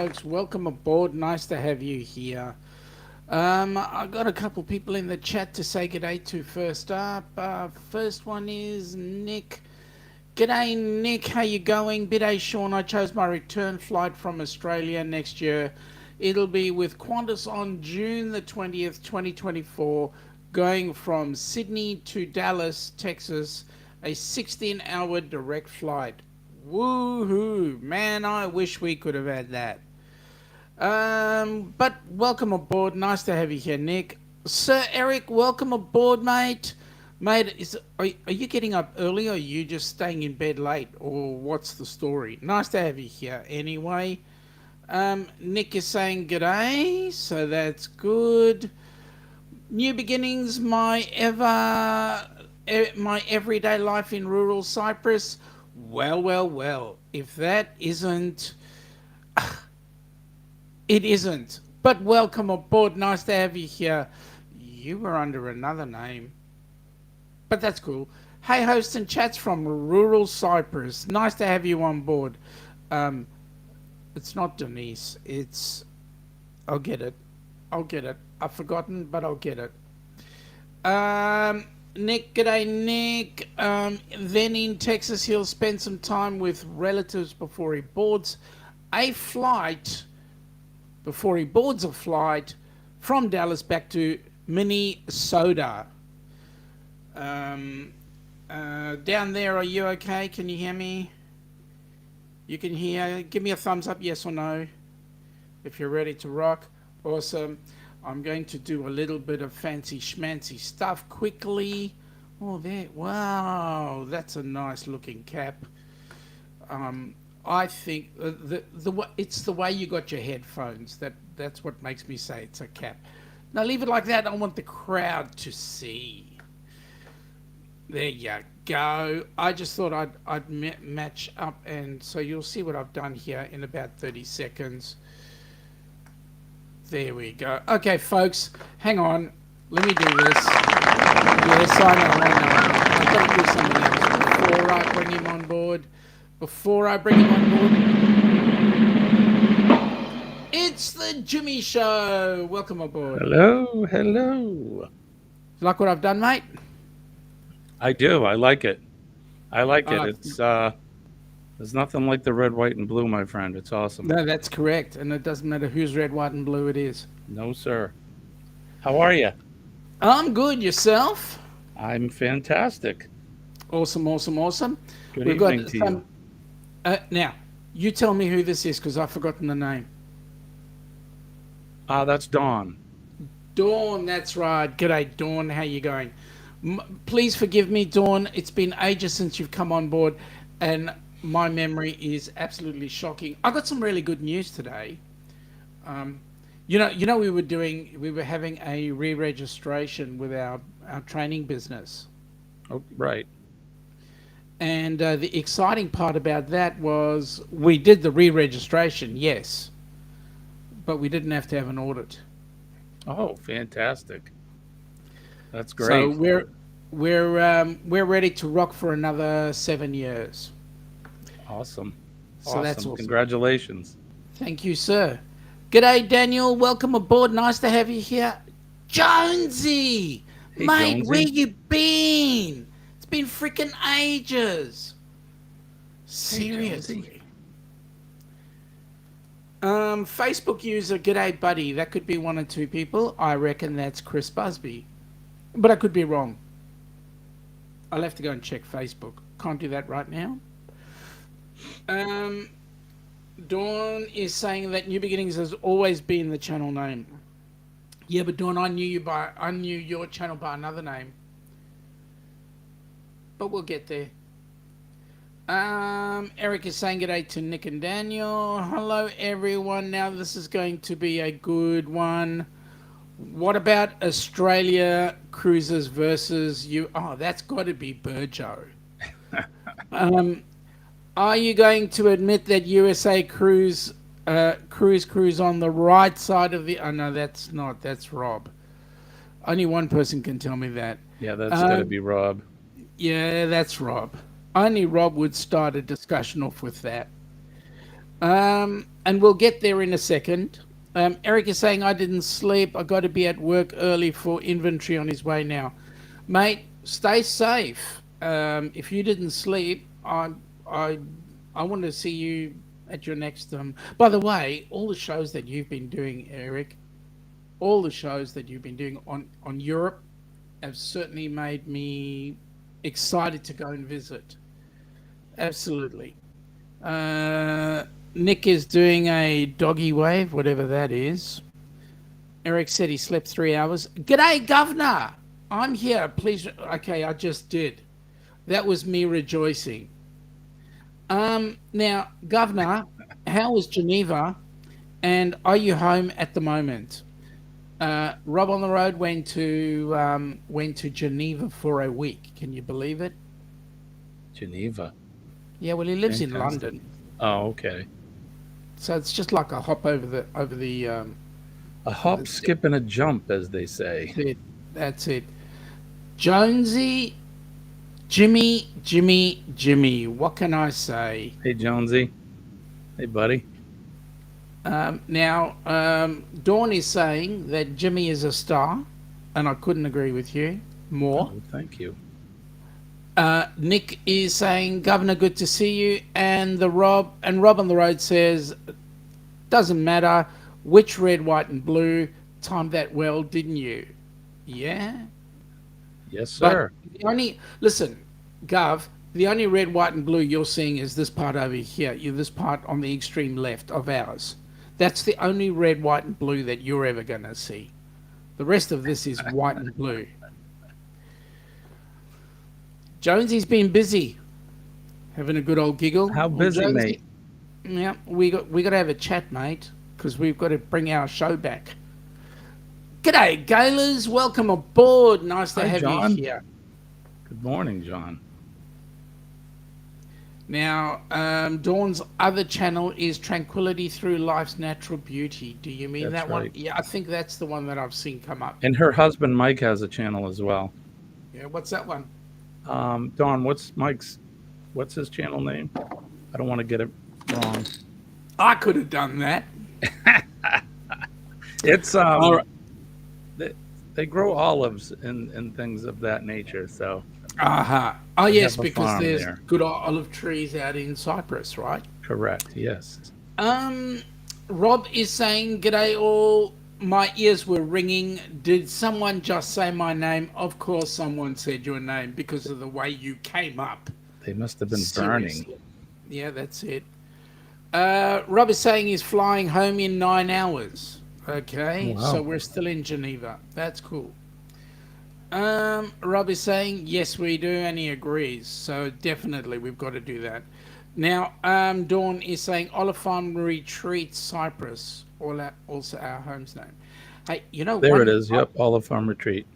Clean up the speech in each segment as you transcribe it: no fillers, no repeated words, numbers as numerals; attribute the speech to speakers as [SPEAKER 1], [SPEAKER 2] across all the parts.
[SPEAKER 1] folks. Welcome aboard. Nice to have you here. I got a couple people in the chat to say g'day to first up. First one is Nick. G'day, Nick. How you going? G'day, Sean. I chose my return flight from Australia next year. It'll be with Qantas on June the 20th, 2024, going from Sydney to Dallas, Texas, a 16-hour direct flight. Woohoo! Man, I wish we could have had that. But welcome aboard. Nice to have you here, Nick. Sir Eric, welcome aboard, mate. Mate, are you getting up early, or are you just staying in bed late, or what's the story? Nice to have you here anyway. Nick is saying g'day, so that's good. New beginnings, my everyday life in rural Cyprus. Well, if that isn't... It isn't. But welcome aboard. Nice to have you here. You were under another name. But that's cool. Hey, hosts and chats from rural Cyprus. Nice to have you on board. It's not Denise. It's... I'll get it. I've forgotten, but I'll get it. Nick, g'day, Nick. Then in Texas, he'll spend some time with relatives before he boards a flight from Dallas back to Minnesota. Down there, are you okay? Can you hear me? You can hear. Give me a thumbs up, yes or no, if you're ready to rock. Awesome. I'm going to do a little bit of fancy schmancy stuff quickly. Oh, there. Wow, that's a nice looking cap. I think it's the way you got your headphones. That's what makes me say it's a cap. Now leave it like that. I want the crowd to see. There you go. I just thought I'd match up, and so you'll see what I've done here in about 30 seconds. There we go. Okay, folks, hang on. Let me do this. Yes, I know. I've got to do something else before I bring him on board. It's the Jimmy Show. Welcome aboard.
[SPEAKER 2] Hello.
[SPEAKER 1] Like what I've done, mate?
[SPEAKER 2] I do. I like it. It's there's nothing like the red, white, and blue, my friend. It's awesome.
[SPEAKER 1] No, that's correct. And it doesn't matter whose red, white, and blue it is.
[SPEAKER 2] No, sir. How are you?
[SPEAKER 1] I'm good. Yourself?
[SPEAKER 2] I'm fantastic.
[SPEAKER 1] Awesome.
[SPEAKER 2] Good evening to you.
[SPEAKER 1] Now, you tell me who this is, because I've forgotten the name.
[SPEAKER 2] That's Dawn.
[SPEAKER 1] Dawn, that's right. G'day, Dawn. How you going? Please forgive me, Dawn. It's been ages since you've come on board, and my memory is absolutely shocking. I got some really good news today. We were having a re-registration with our training business.
[SPEAKER 2] Oh, right.
[SPEAKER 1] And the exciting part about that was we did the re-registration, yes, but we didn't have to have an audit.
[SPEAKER 2] Oh, fantastic. That's great.
[SPEAKER 1] So we're ready to rock for another 7 years.
[SPEAKER 2] Awesome.
[SPEAKER 1] So that's awesome.
[SPEAKER 2] Congratulations.
[SPEAKER 1] Thank you, sir. G'day, Daniel. Welcome aboard. Nice to have you here. Jonesy!
[SPEAKER 2] Hey,
[SPEAKER 1] mate,
[SPEAKER 2] Jonesy.
[SPEAKER 1] where you been? It's been freaking ages. Seriously. Facebook user, g'day, buddy. That could be one or two people. I reckon that's Chris Busby. But I could be wrong. I'll have to go and check Facebook. Can't do that right now. Dawn is saying that New Beginnings has always been the channel name. Yeah, but Dawn, I knew your channel by another name. But we'll get there. Eric is saying g'day to Nick and Daniel. Hello, everyone. Now this is going to be a good one. What about Australia cruises versus you? Oh, that's got to be Burjo. Are you going to admit that USA cruise on the right side of the... Oh, no, that's not. That's Rob. Only one person can tell me that.
[SPEAKER 2] Yeah, that's got to be Rob.
[SPEAKER 1] Yeah, that's Rob. Only Rob would start a discussion off with that. And we'll get there in a second. Eric is saying, I didn't sleep. I got to be at work early for inventory on his way now. Mate, stay safe. If you didn't sleep, I, I want to see you at your next. By the way, all the shows that you've been doing, Eric, all the shows that you've been doing on Europe have certainly made me excited to go and visit. Absolutely. Nick is doing a doggy wave, whatever that is. Eric said he slept 3 hours. G'day, Governor. I'm here. Please. Okay, I just did. That was me rejoicing. Now, Governor, how was Geneva? And are you home at the moment? Rob on the Road went to Geneva for a week. Can you believe it?
[SPEAKER 2] Geneva.
[SPEAKER 1] Yeah, well, he lives in
[SPEAKER 2] Fantastic.
[SPEAKER 1] London,
[SPEAKER 2] Oh, okay.
[SPEAKER 1] so it's just like a hop over the.
[SPEAKER 2] A hop, skip, and a jump, as they say.
[SPEAKER 1] That's it. That's it. Jonesy, Jimmy. What can I say?
[SPEAKER 2] Hey, Jonesy. Hey, buddy.
[SPEAKER 1] Now, Dawn is saying that Jimmy is a star, and I couldn't agree with you more.
[SPEAKER 2] Oh, thank you.
[SPEAKER 1] Nick is saying, Governor, good to see you. And Rob on the Road says, doesn't matter which red, white, and blue. Timed that well, didn't you? Yeah.
[SPEAKER 2] Yes, sir.
[SPEAKER 1] Listen, Gov, the only red, white, and blue you're seeing is this part over here. This part on the extreme left of ours. That's the only red, white, and blue that you're ever going to see. The rest of this is white and blue. Jonesy's been busy, having a good old giggle.
[SPEAKER 2] How busy,
[SPEAKER 1] Jonesy,
[SPEAKER 2] mate?
[SPEAKER 1] Yeah, we got to have a chat, mate, because we've got to bring our show back. G'day, Gaylors. Welcome aboard. Nice to
[SPEAKER 2] Hi,
[SPEAKER 1] have
[SPEAKER 2] John.
[SPEAKER 1] you here.
[SPEAKER 2] Good morning, John.
[SPEAKER 1] Now, Dawn's other channel is Tranquility Through Life's Natural Beauty. Do you mean
[SPEAKER 2] That's
[SPEAKER 1] that one?
[SPEAKER 2] right.
[SPEAKER 1] Yeah, I think that's the one that I've seen come up.
[SPEAKER 2] And her husband, Mike, has a channel as well.
[SPEAKER 1] Yeah, what's that one?
[SPEAKER 2] Dawn, what's his channel name? I don't want to get it wrong.
[SPEAKER 1] I could have done that.
[SPEAKER 2] It's
[SPEAKER 1] All right.
[SPEAKER 2] they grow olives and things of that nature. So
[SPEAKER 1] Uh-huh. Oh,
[SPEAKER 2] they
[SPEAKER 1] yes,
[SPEAKER 2] have a
[SPEAKER 1] because
[SPEAKER 2] farm
[SPEAKER 1] there's
[SPEAKER 2] there.
[SPEAKER 1] good olive trees out in Cyprus, right?
[SPEAKER 2] Correct. Yes.
[SPEAKER 1] Rob is saying, G'day all. My ears were ringing. Did someone just say my name? Of course someone said your name because of the way you came up.
[SPEAKER 2] They must have been
[SPEAKER 1] Seriously.
[SPEAKER 2] burning.
[SPEAKER 1] Yeah, that's it. Rob is saying he's flying home in 9 hours. Okay,
[SPEAKER 2] Oh, wow.
[SPEAKER 1] so we're still in Geneva. That's cool. Rob is saying, yes, we do, and he agrees. So definitely we've got to do that. Now, Dawn is saying Olive Farm Retreat, Cyprus, also our home's name. Hey,
[SPEAKER 2] There it is. Yep. Olive Farm Retreat.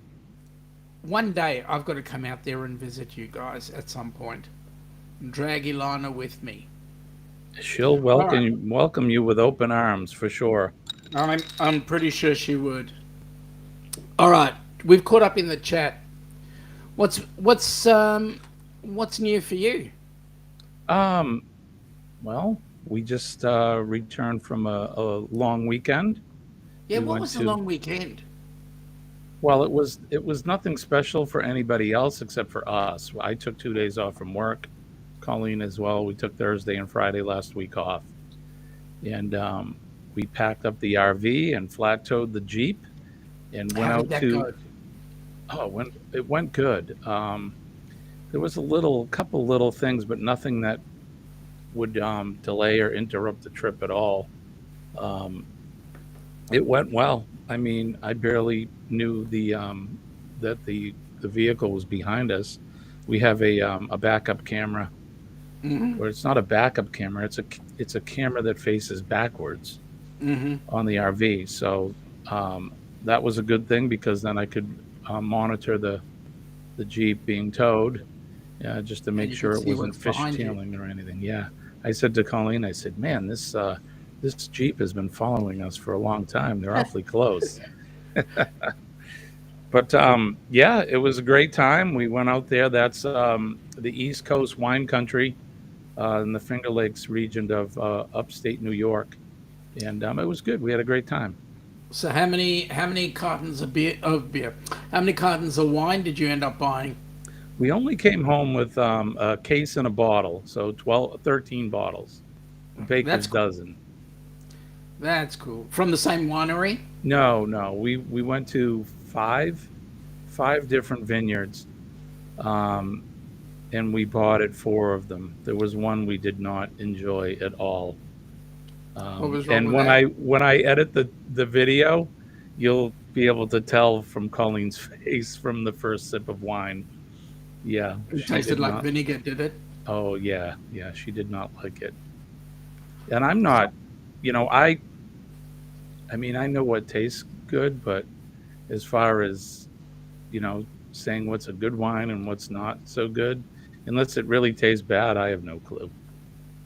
[SPEAKER 1] one day I've got to come out there and visit you guys at some point. Drag Ilana with me.
[SPEAKER 2] She'll welcome you with open arms for sure.
[SPEAKER 1] I'm pretty sure she would. All right, we've caught up in the chat. What's new for you?
[SPEAKER 2] Well, we just returned from a long weekend.
[SPEAKER 1] Yeah,
[SPEAKER 2] We
[SPEAKER 1] what
[SPEAKER 2] went
[SPEAKER 1] was the
[SPEAKER 2] to-
[SPEAKER 1] long weekend?
[SPEAKER 2] Well, it was nothing special for anybody else except for us. I took 2 days off from work. Colleen as well. We took Thursday and Friday last week off, and we packed up the RV and flat towed the Jeep and went
[SPEAKER 1] How
[SPEAKER 2] out
[SPEAKER 1] did that
[SPEAKER 2] to.
[SPEAKER 1] go?
[SPEAKER 2] Oh, it went good. There was couple little things, but nothing that would delay or interrupt the trip at all. It went well. I mean, I barely knew that the vehicle was behind us. We have a backup camera,
[SPEAKER 1] Mm-hmm.
[SPEAKER 2] or it's not a backup camera. It's a camera that faces backwards
[SPEAKER 1] Mm-hmm.
[SPEAKER 2] on the RV. So that was a good thing because then I could monitor the Jeep being towed, just to make
[SPEAKER 1] you
[SPEAKER 2] sure
[SPEAKER 1] could
[SPEAKER 2] it
[SPEAKER 1] see
[SPEAKER 2] wasn't
[SPEAKER 1] what's behind you.
[SPEAKER 2] fishtailing or anything. Yeah, I said to Colleen, I said, "Man, this Jeep has been following us for a long time. They're awfully close." But it was a great time. We went out there. That's the East Coast wine country. in the Finger Lakes region of upstate New York, and it was good. We had a great time.
[SPEAKER 1] So how many cartons of beer? How many cartons of wine did you end up buying?
[SPEAKER 2] We only came home with a case and a bottle, so 12, 13 bottles, a
[SPEAKER 1] That's
[SPEAKER 2] baker's
[SPEAKER 1] cool.
[SPEAKER 2] dozen.
[SPEAKER 1] That's cool. From the same winery?
[SPEAKER 2] No, no, we went to five different vineyards, um, and we bought at four of them. There was one we did not enjoy at all.
[SPEAKER 1] What was wrong
[SPEAKER 2] And
[SPEAKER 1] with that?
[SPEAKER 2] when I edit the video, you'll be able to tell from Colleen's face from the first sip of wine. Yeah,
[SPEAKER 1] It
[SPEAKER 2] she
[SPEAKER 1] tasted
[SPEAKER 2] did
[SPEAKER 1] like
[SPEAKER 2] not.
[SPEAKER 1] vinegar, did it?
[SPEAKER 2] Oh yeah, yeah, she did not like it. And I'm not, you know, I mean, I know what tastes good, but as far as, saying what's a good wine and what's not so good, unless it really tastes bad, I have no clue.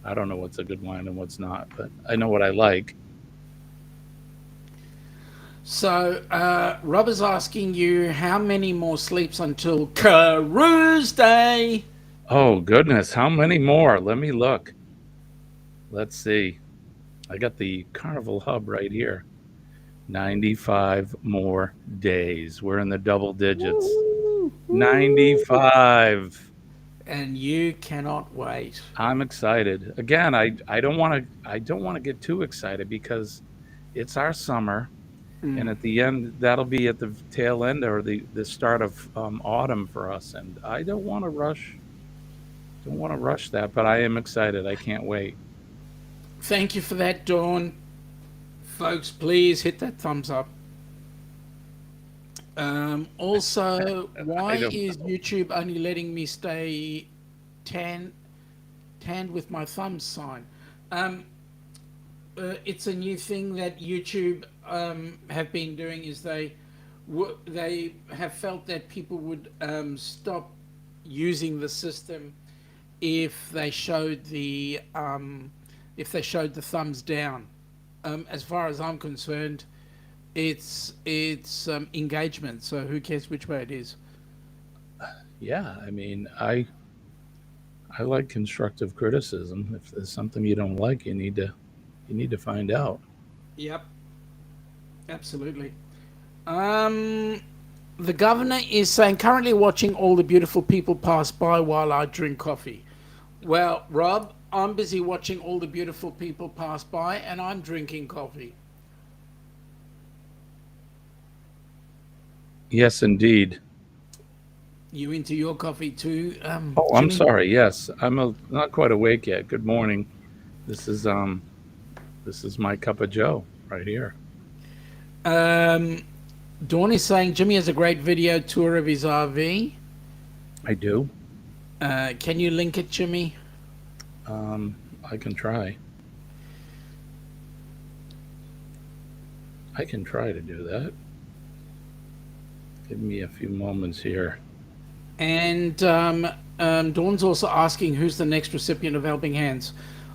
[SPEAKER 2] I don't know what's a good wine and what's not, but I know what I like.
[SPEAKER 1] So, Rob is asking you how many more sleeps until Cruise Day?
[SPEAKER 2] Oh goodness, how many more? Let me look. Let's see. I got the Carnival Hub right here. 95 more days. We're in the double digits.
[SPEAKER 1] Woo, woo.
[SPEAKER 2] 95.
[SPEAKER 1] And you cannot wait.
[SPEAKER 2] I'm excited. Again, I don't want to get too excited because it's our summer, and
[SPEAKER 1] Mm.
[SPEAKER 2] at the end that'll be at the tail end or the start of autumn for us, and I don't want to rush. Don't want to rush that, but I am excited. I can't wait.
[SPEAKER 1] Thank you for that, Dawn. Folks, please hit that thumbs up. Also,
[SPEAKER 2] I
[SPEAKER 1] why
[SPEAKER 2] don't
[SPEAKER 1] is
[SPEAKER 2] know.
[SPEAKER 1] YouTube only letting me stay tan, tanned with my thumbs sign? Um, it's a new thing that YouTube have been doing. Is they have felt that people would stop using the system if they showed the thumbs down. As far as I'm concerned, it's engagement. So who cares which way it is?
[SPEAKER 2] Yeah, I mean, I like constructive criticism. If there's something you don't like, you need to find out.
[SPEAKER 1] Yep, absolutely. Um, the governor is saying currently watching all the beautiful people pass by while I drink coffee. Well, Rob, I'm busy watching all the beautiful people pass by and I'm drinking coffee.
[SPEAKER 2] Yes, indeed.
[SPEAKER 1] You into your coffee too,
[SPEAKER 2] Oh, I'm
[SPEAKER 1] Jimmy?
[SPEAKER 2] sorry. Yes, not quite awake yet. Good morning. This is um this is my cup of Joe right here.
[SPEAKER 1] Um, Dawn is saying Jimmy has a great video tour of his RV.
[SPEAKER 2] I do.
[SPEAKER 1] Can you link it, Jimmy?
[SPEAKER 2] I can try. I can try to do that. Give me a few moments here.
[SPEAKER 1] And Dawn's also asking who's the next recipient of Helping Hands.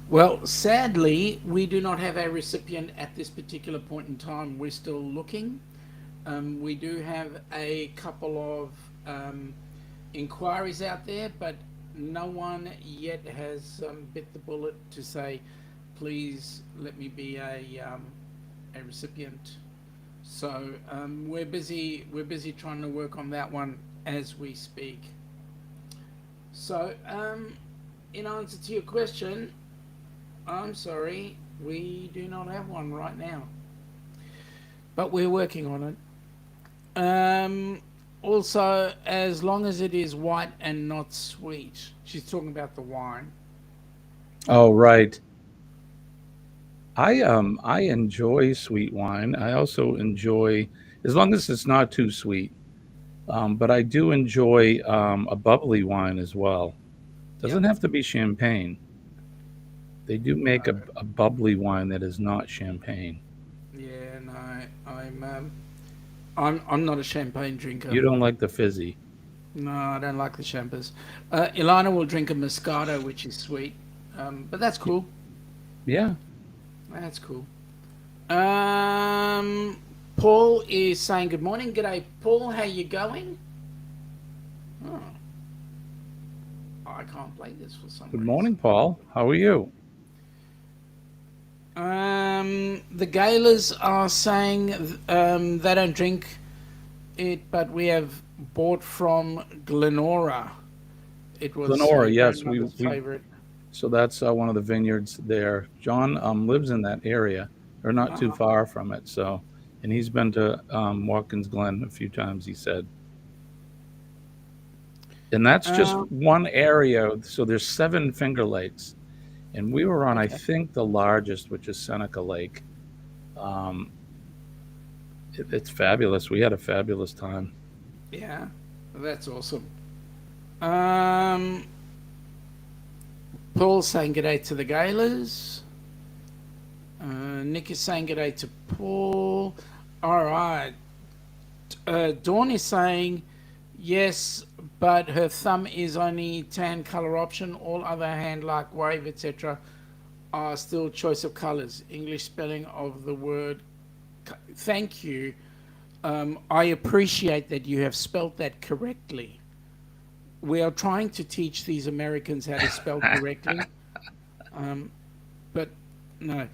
[SPEAKER 1] Well, sadly, we do not have a recipient at this particular point in time. We're still looking. We do have a couple of inquiries out there, but no one yet has bit the bullet to say, please let me be a recipient. So we're busy. We're busy trying to work on that one as we speak. So, in answer to your question, I'm sorry, we do not have one right now, but we're working on it. Also, as long as it is white and not sweet, she's talking about the wine.
[SPEAKER 2] Oh, right. I enjoy sweet wine. I also enjoy as long as it's not too sweet. But I do enjoy a bubbly wine as well.
[SPEAKER 1] Yep.
[SPEAKER 2] Doesn't have to be champagne. They do make a bubbly wine that is not champagne.
[SPEAKER 1] Yeah. No, I'm not a champagne drinker.
[SPEAKER 2] You don't like the fizzy.
[SPEAKER 1] No, I don't like the champers. Ilana will drink a Moscato, which is sweet, but that's cool.
[SPEAKER 2] Yeah.
[SPEAKER 1] That's cool. Um, Paul is saying good morning. G'day, Paul. How you going? Oh, I can't play this for some
[SPEAKER 2] Good
[SPEAKER 1] reason.
[SPEAKER 2] morning, Paul. How are you?
[SPEAKER 1] The Gaylors are saying they don't drink it, but we have bought from Glenora. It was
[SPEAKER 2] Lenora,
[SPEAKER 1] a
[SPEAKER 2] yes, we
[SPEAKER 1] grandmother's favorite.
[SPEAKER 2] so that's one of the vineyards there. John lives in that area, or not too
[SPEAKER 1] Ah,
[SPEAKER 2] far from it. So, and he's been to Watkins Glen a few times. He said, and that's just
[SPEAKER 1] um,
[SPEAKER 2] one area. So there's 7 Finger Lakes, and we were on, I
[SPEAKER 1] okay.
[SPEAKER 2] think, the largest, which is Seneca Lake. Um, it's fabulous. We had a fabulous time.
[SPEAKER 1] Yeah, that's awesome. Um, Paul saying g'day to the Gaylors. Nick is saying g'day to Paul. All right. Dawn is saying yes, but her thumb is only tan color option. All other hand like wave, etc., are still choice of colors. English spelling of the word. Thank you. I appreciate that you have spelt that correctly. We are trying to teach these Americans how to spell correctly, but no.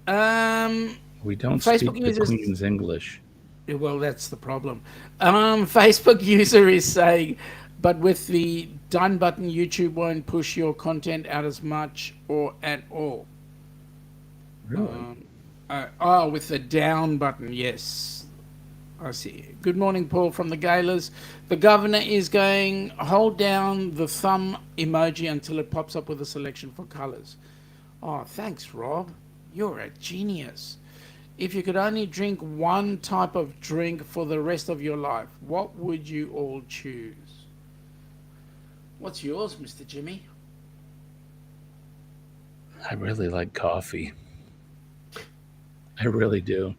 [SPEAKER 1] Um,
[SPEAKER 2] We don't
[SPEAKER 1] Facebook
[SPEAKER 2] speak the
[SPEAKER 1] users.
[SPEAKER 2] Queen's English.
[SPEAKER 1] Well, that's the problem. Facebook user is saying, but with the done button, YouTube won't push your content out as much or at all.
[SPEAKER 2] Really?
[SPEAKER 1] With the down button, yes. I see. Good morning, Paul from the Gaylors. The governor is going, hold down the thumb emoji until it pops up with a selection for colors. Oh, thanks, Rob. You're a genius. If you could only drink one type of drink for the rest of your life, what would you all choose? What's yours, Mr. Jimmy?
[SPEAKER 2] I really like coffee. I really do.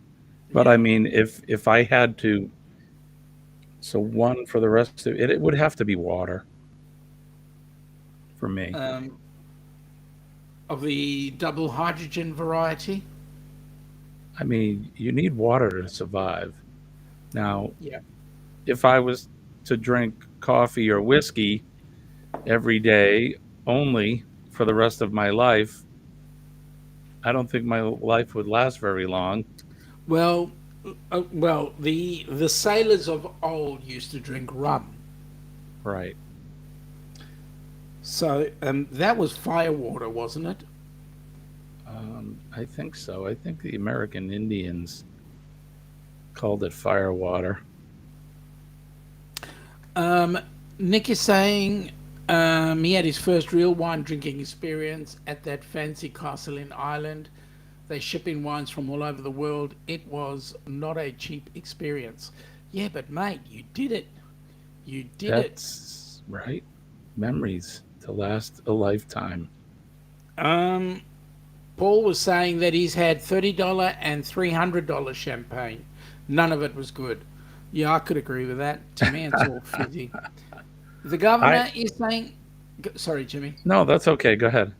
[SPEAKER 2] But I
[SPEAKER 1] Yeah.
[SPEAKER 2] mean, if I had to, so one for the rest of it, it would have to be water for me.
[SPEAKER 1] Um, of the double hydrogen variety?
[SPEAKER 2] I mean, you need water to survive. Now,
[SPEAKER 1] Yeah.
[SPEAKER 2] if I was to drink coffee or whiskey every day only for the rest of my life, I don't think my life would last very long.
[SPEAKER 1] Well, the sailors of old used to drink rum,
[SPEAKER 2] Right.
[SPEAKER 1] so that was fire water, wasn't it?
[SPEAKER 2] I think so. I think the American Indians called it fire water.
[SPEAKER 1] Um, Nick is saying he had his first real wine drinking experience at that fancy castle in Ireland. They ship in wines from all over the world. It was not a cheap experience. Yeah, but mate, you did it. You did it.
[SPEAKER 2] That's right. Memories to last a lifetime.
[SPEAKER 1] Um, Paul was saying that he's had $30 and $300 champagne. None of it was good. Yeah, I could agree with that. To me, it's all fizzy. The
[SPEAKER 2] I
[SPEAKER 1] governor is saying, sorry, Jimmy.
[SPEAKER 2] No, that's okay. Go ahead.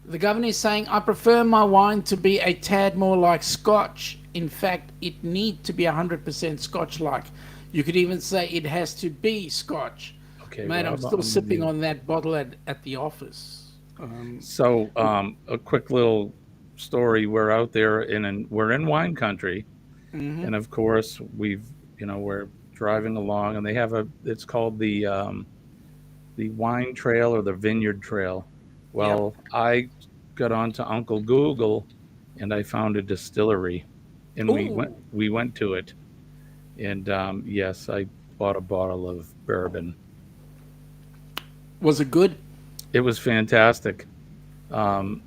[SPEAKER 1] The governor is saying, I prefer my wine to be a tad more like Scotch. In fact, it need to be 100% Scotch-like. You could even say it has to be Scotch.
[SPEAKER 2] Okay,
[SPEAKER 1] Mate, I'm
[SPEAKER 2] Rob,
[SPEAKER 1] still
[SPEAKER 2] I'm with
[SPEAKER 1] sipping
[SPEAKER 2] you.
[SPEAKER 1] on that bottle at the office.
[SPEAKER 2] So, a quick little story. We're out there we're in wine country, and of course we're driving along, and they have it's called the wine trail or the vineyard trail.
[SPEAKER 1] Yep.
[SPEAKER 2] Well, I got onto Uncle Google, and I found a distillery, and
[SPEAKER 1] Ooh,
[SPEAKER 2] we went to it, and yes, I bought a bottle of bourbon.
[SPEAKER 1] was it good?
[SPEAKER 2] It was fantastic. Um,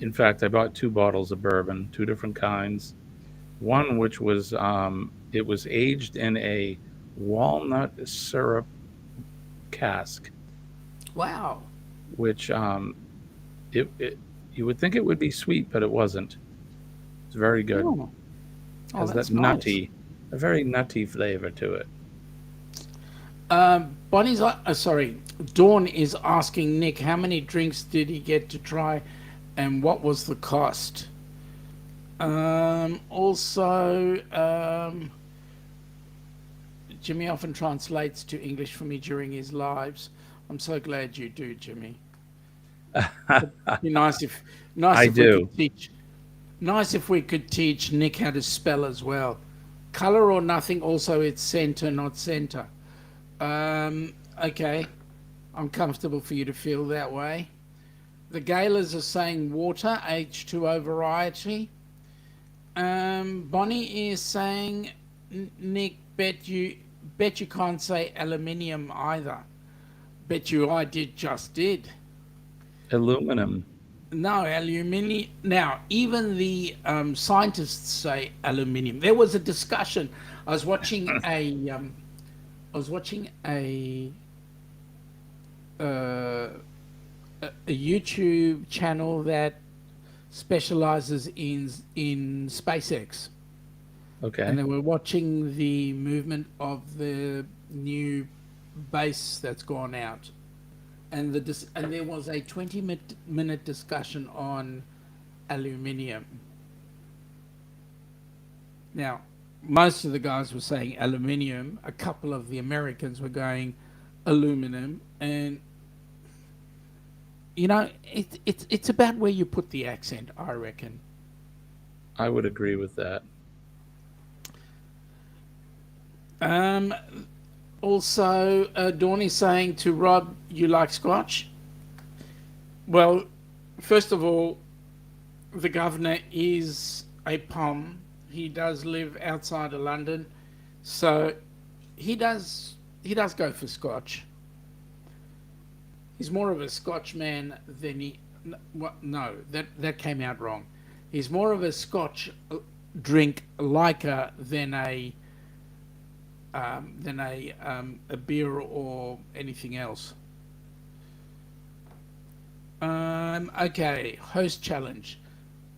[SPEAKER 2] in fact, I bought 2 bottles of bourbon, 2 different kinds. One which was it was aged in a walnut syrup cask,
[SPEAKER 1] Wow.
[SPEAKER 2] which it you would think it would be sweet, but it wasn't. It's very good.
[SPEAKER 1] Oh,
[SPEAKER 2] Has
[SPEAKER 1] that's
[SPEAKER 2] that
[SPEAKER 1] nice.
[SPEAKER 2] a very nutty flavor to it.
[SPEAKER 1] Dawn is asking Nick how many drinks did he get to try and what was the cost? Also, Jimmy often translates to English for me during his lives. I'm so glad you do, Jimmy. It'd be nice
[SPEAKER 2] I
[SPEAKER 1] if we
[SPEAKER 2] do.
[SPEAKER 1] could teach. Nice if we could teach Nick how to spell as well. Color or nothing. Also, it's center, not center. Okay, I'm comfortable for you to feel that way. The Gaylors are saying water, H2O variety. Bonnie is saying, Nick, bet you can't say aluminium either. Bet you I did.
[SPEAKER 2] Aluminum.
[SPEAKER 1] No, aluminium. Now, even the scientists say aluminium. There was a discussion. I was watching a, I was watching uh, a YouTube channel that specializes in SpaceX, and
[SPEAKER 2] Okay.
[SPEAKER 1] they were watching the movement of the new base that's gone out, and and there was a 20-minute discussion on aluminium. Now, most of the guys were saying aluminium. A couple of the Americans were going aluminum, and it's about where you put the accent, I reckon.
[SPEAKER 2] I would agree with that.
[SPEAKER 1] Um, Also, Dawn is saying to Rob, you like Scotch? Well, first of all, the governor is a POM. He does live outside of London, so he does go for Scotch. He's more of a Scotch man than he. No, that came out wrong. He's more of a Scotch drink liker than a beer or anything else. Okay, host challenge.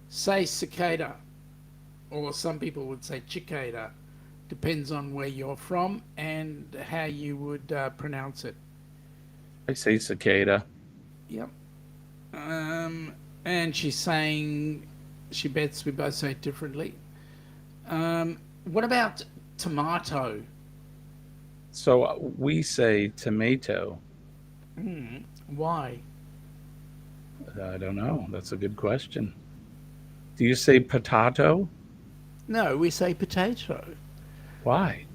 [SPEAKER 1] Say cicada, or some people would say cicada. Depends on where you're from and how you would pronounce it.
[SPEAKER 2] I say cicada.
[SPEAKER 1] Yep. And she's saying she bets we both say it differently. What about tomato?
[SPEAKER 2] So we say tomato.
[SPEAKER 1] Why?
[SPEAKER 2] I don't know. That's a good question. Do you say potato?
[SPEAKER 1] No, we say potato
[SPEAKER 2] Why?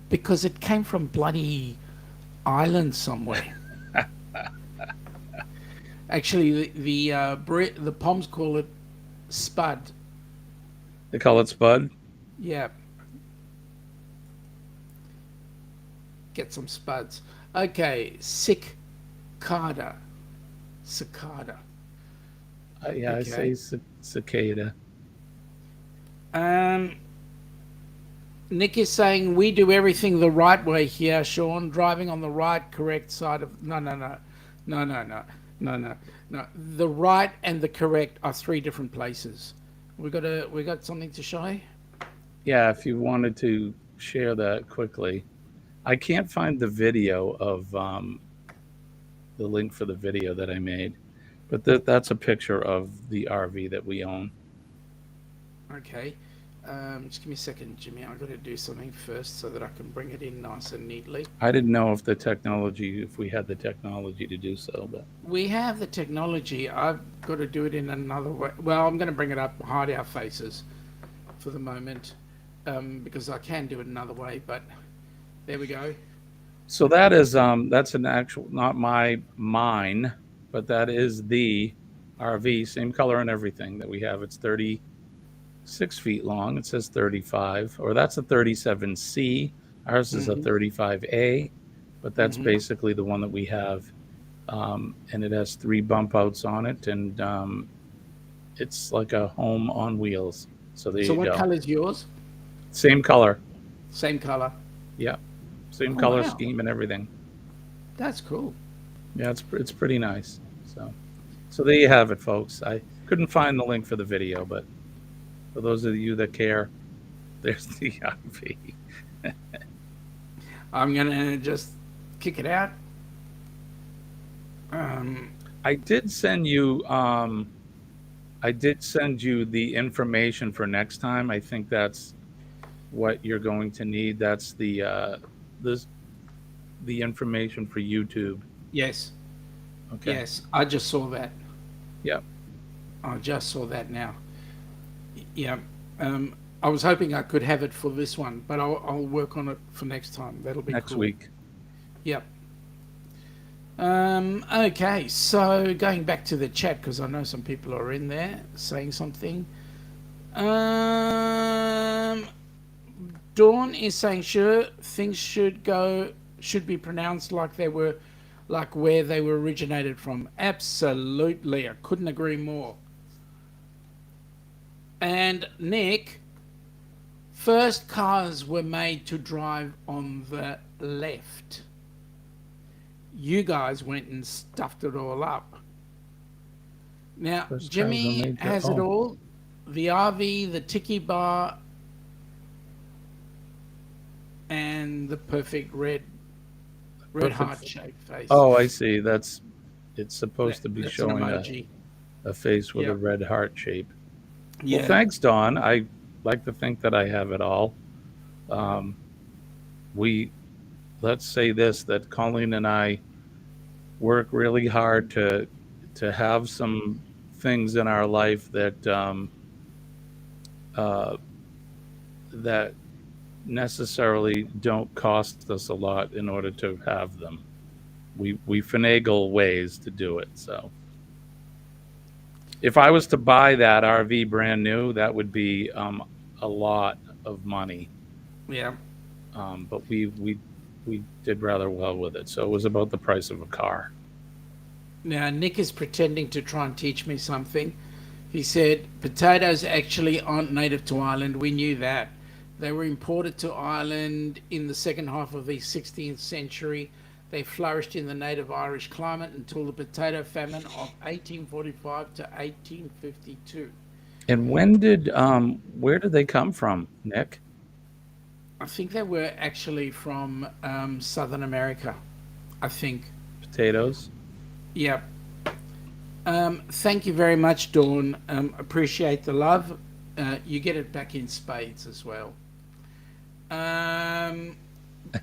[SPEAKER 1] because it came from bloody Ireland somewhere. Actually, the Poms call it spud.
[SPEAKER 2] They call it spud?
[SPEAKER 1] Yeah, get some spuds. Okay, cicada, cicada.
[SPEAKER 2] Yeah, I
[SPEAKER 1] Okay.
[SPEAKER 2] say cicada.
[SPEAKER 1] Um, Nick is saying we do everything the right way here, Sean. Driving on the right, correct side of no. The right and the correct are three different places. We got something to show.
[SPEAKER 2] Yeah, if you wanted to share that quickly. I can't find the video of the link for the video that I made, but that's a picture of the RV that we own.
[SPEAKER 1] Okay. Just give me a second, Jimmy. I've got to do something first so that I can bring it in nice and neatly.
[SPEAKER 2] I didn't know if we had the technology to do so, but
[SPEAKER 1] We have the technology. I've got to do it in another way. Well, I'm going to bring it up, hide our faces for the moment, because I can do it another way. But there we go.
[SPEAKER 2] so that's an actual not mine, but that is the RV, same color and everything that we have. It's 36 feet long. It says 35, or that's a 37C. Ours is a
[SPEAKER 1] Hmm.
[SPEAKER 2] 35A, but that's
[SPEAKER 1] Hmm.
[SPEAKER 2] basically the one that we have. And it has three bump outs on it, and it's like a home on wheels. So there
[SPEAKER 1] So
[SPEAKER 2] you
[SPEAKER 1] what
[SPEAKER 2] go.
[SPEAKER 1] color is yours?
[SPEAKER 2] Same color.
[SPEAKER 1] Same color.
[SPEAKER 2] Yeah. Same
[SPEAKER 1] Oh
[SPEAKER 2] color
[SPEAKER 1] wow,
[SPEAKER 2] scheme and everything.
[SPEAKER 1] that's cool.
[SPEAKER 2] Yeah, it's pretty nice. So there you have it, folks. I couldn't find the link for the video, but for those of you that care, there's the RV.
[SPEAKER 1] I'm gonna just kick it out.
[SPEAKER 2] I did send you the information for next time. I think that's what you're going to need. That's the information for YouTube.
[SPEAKER 1] Yes.
[SPEAKER 2] Okay.
[SPEAKER 1] Yes. I just saw that.
[SPEAKER 2] Yeah.
[SPEAKER 1] I just saw that now. Yeah. I was hoping I could have it for this one, but I'll work on it for next time. That'll be
[SPEAKER 2] Next
[SPEAKER 1] cool.
[SPEAKER 2] week.
[SPEAKER 1] Yep. Okay, so going back to the chat, because I know some people are in there saying something. Um, Dawn is saying, sure, things should be pronounced like where they were originated from. Absolutely, I couldn't agree more. And Nick, first cars were made to drive on the left. You guys went and stuffed it all up. Now,
[SPEAKER 2] First cars were
[SPEAKER 1] Jimmy
[SPEAKER 2] made to.
[SPEAKER 1] has it
[SPEAKER 2] Oh,
[SPEAKER 1] all. The RV, the tiki bar, and the perfect red
[SPEAKER 2] perfect.
[SPEAKER 1] heart shaped face.
[SPEAKER 2] Oh, I see. It's supposed to be
[SPEAKER 1] That's an
[SPEAKER 2] showing
[SPEAKER 1] emoji.
[SPEAKER 2] a face with a
[SPEAKER 1] Yep.
[SPEAKER 2] red heart shape. Well,
[SPEAKER 1] Yeah.
[SPEAKER 2] thanks, Don. I like to think that I have it all. Um, we let's say this, that Colleen and I work really hard to have some things in our life uh, that necessarily don't cost us a lot in order to have them. We finagle ways to do it. So if I was to buy that RV brand new, that would be a lot of money.
[SPEAKER 1] Yeah.
[SPEAKER 2] But we did rather well with it. So it was about the price of a car.
[SPEAKER 1] Now, Nick is pretending to try and teach me something. He said potatoes actually aren't native to Ireland. We knew that. They were imported to Ireland in the second half of the 16th century. They flourished in the native Irish climate until the potato famine of 1845 to 1852.
[SPEAKER 2] And where did they come from, Nick?
[SPEAKER 1] I think they were actually from Southern America. I think.
[SPEAKER 2] Potatoes?
[SPEAKER 1] Yeah. Thank you very much, Dawn. Appreciate the love. You get it back in spades as well. Um,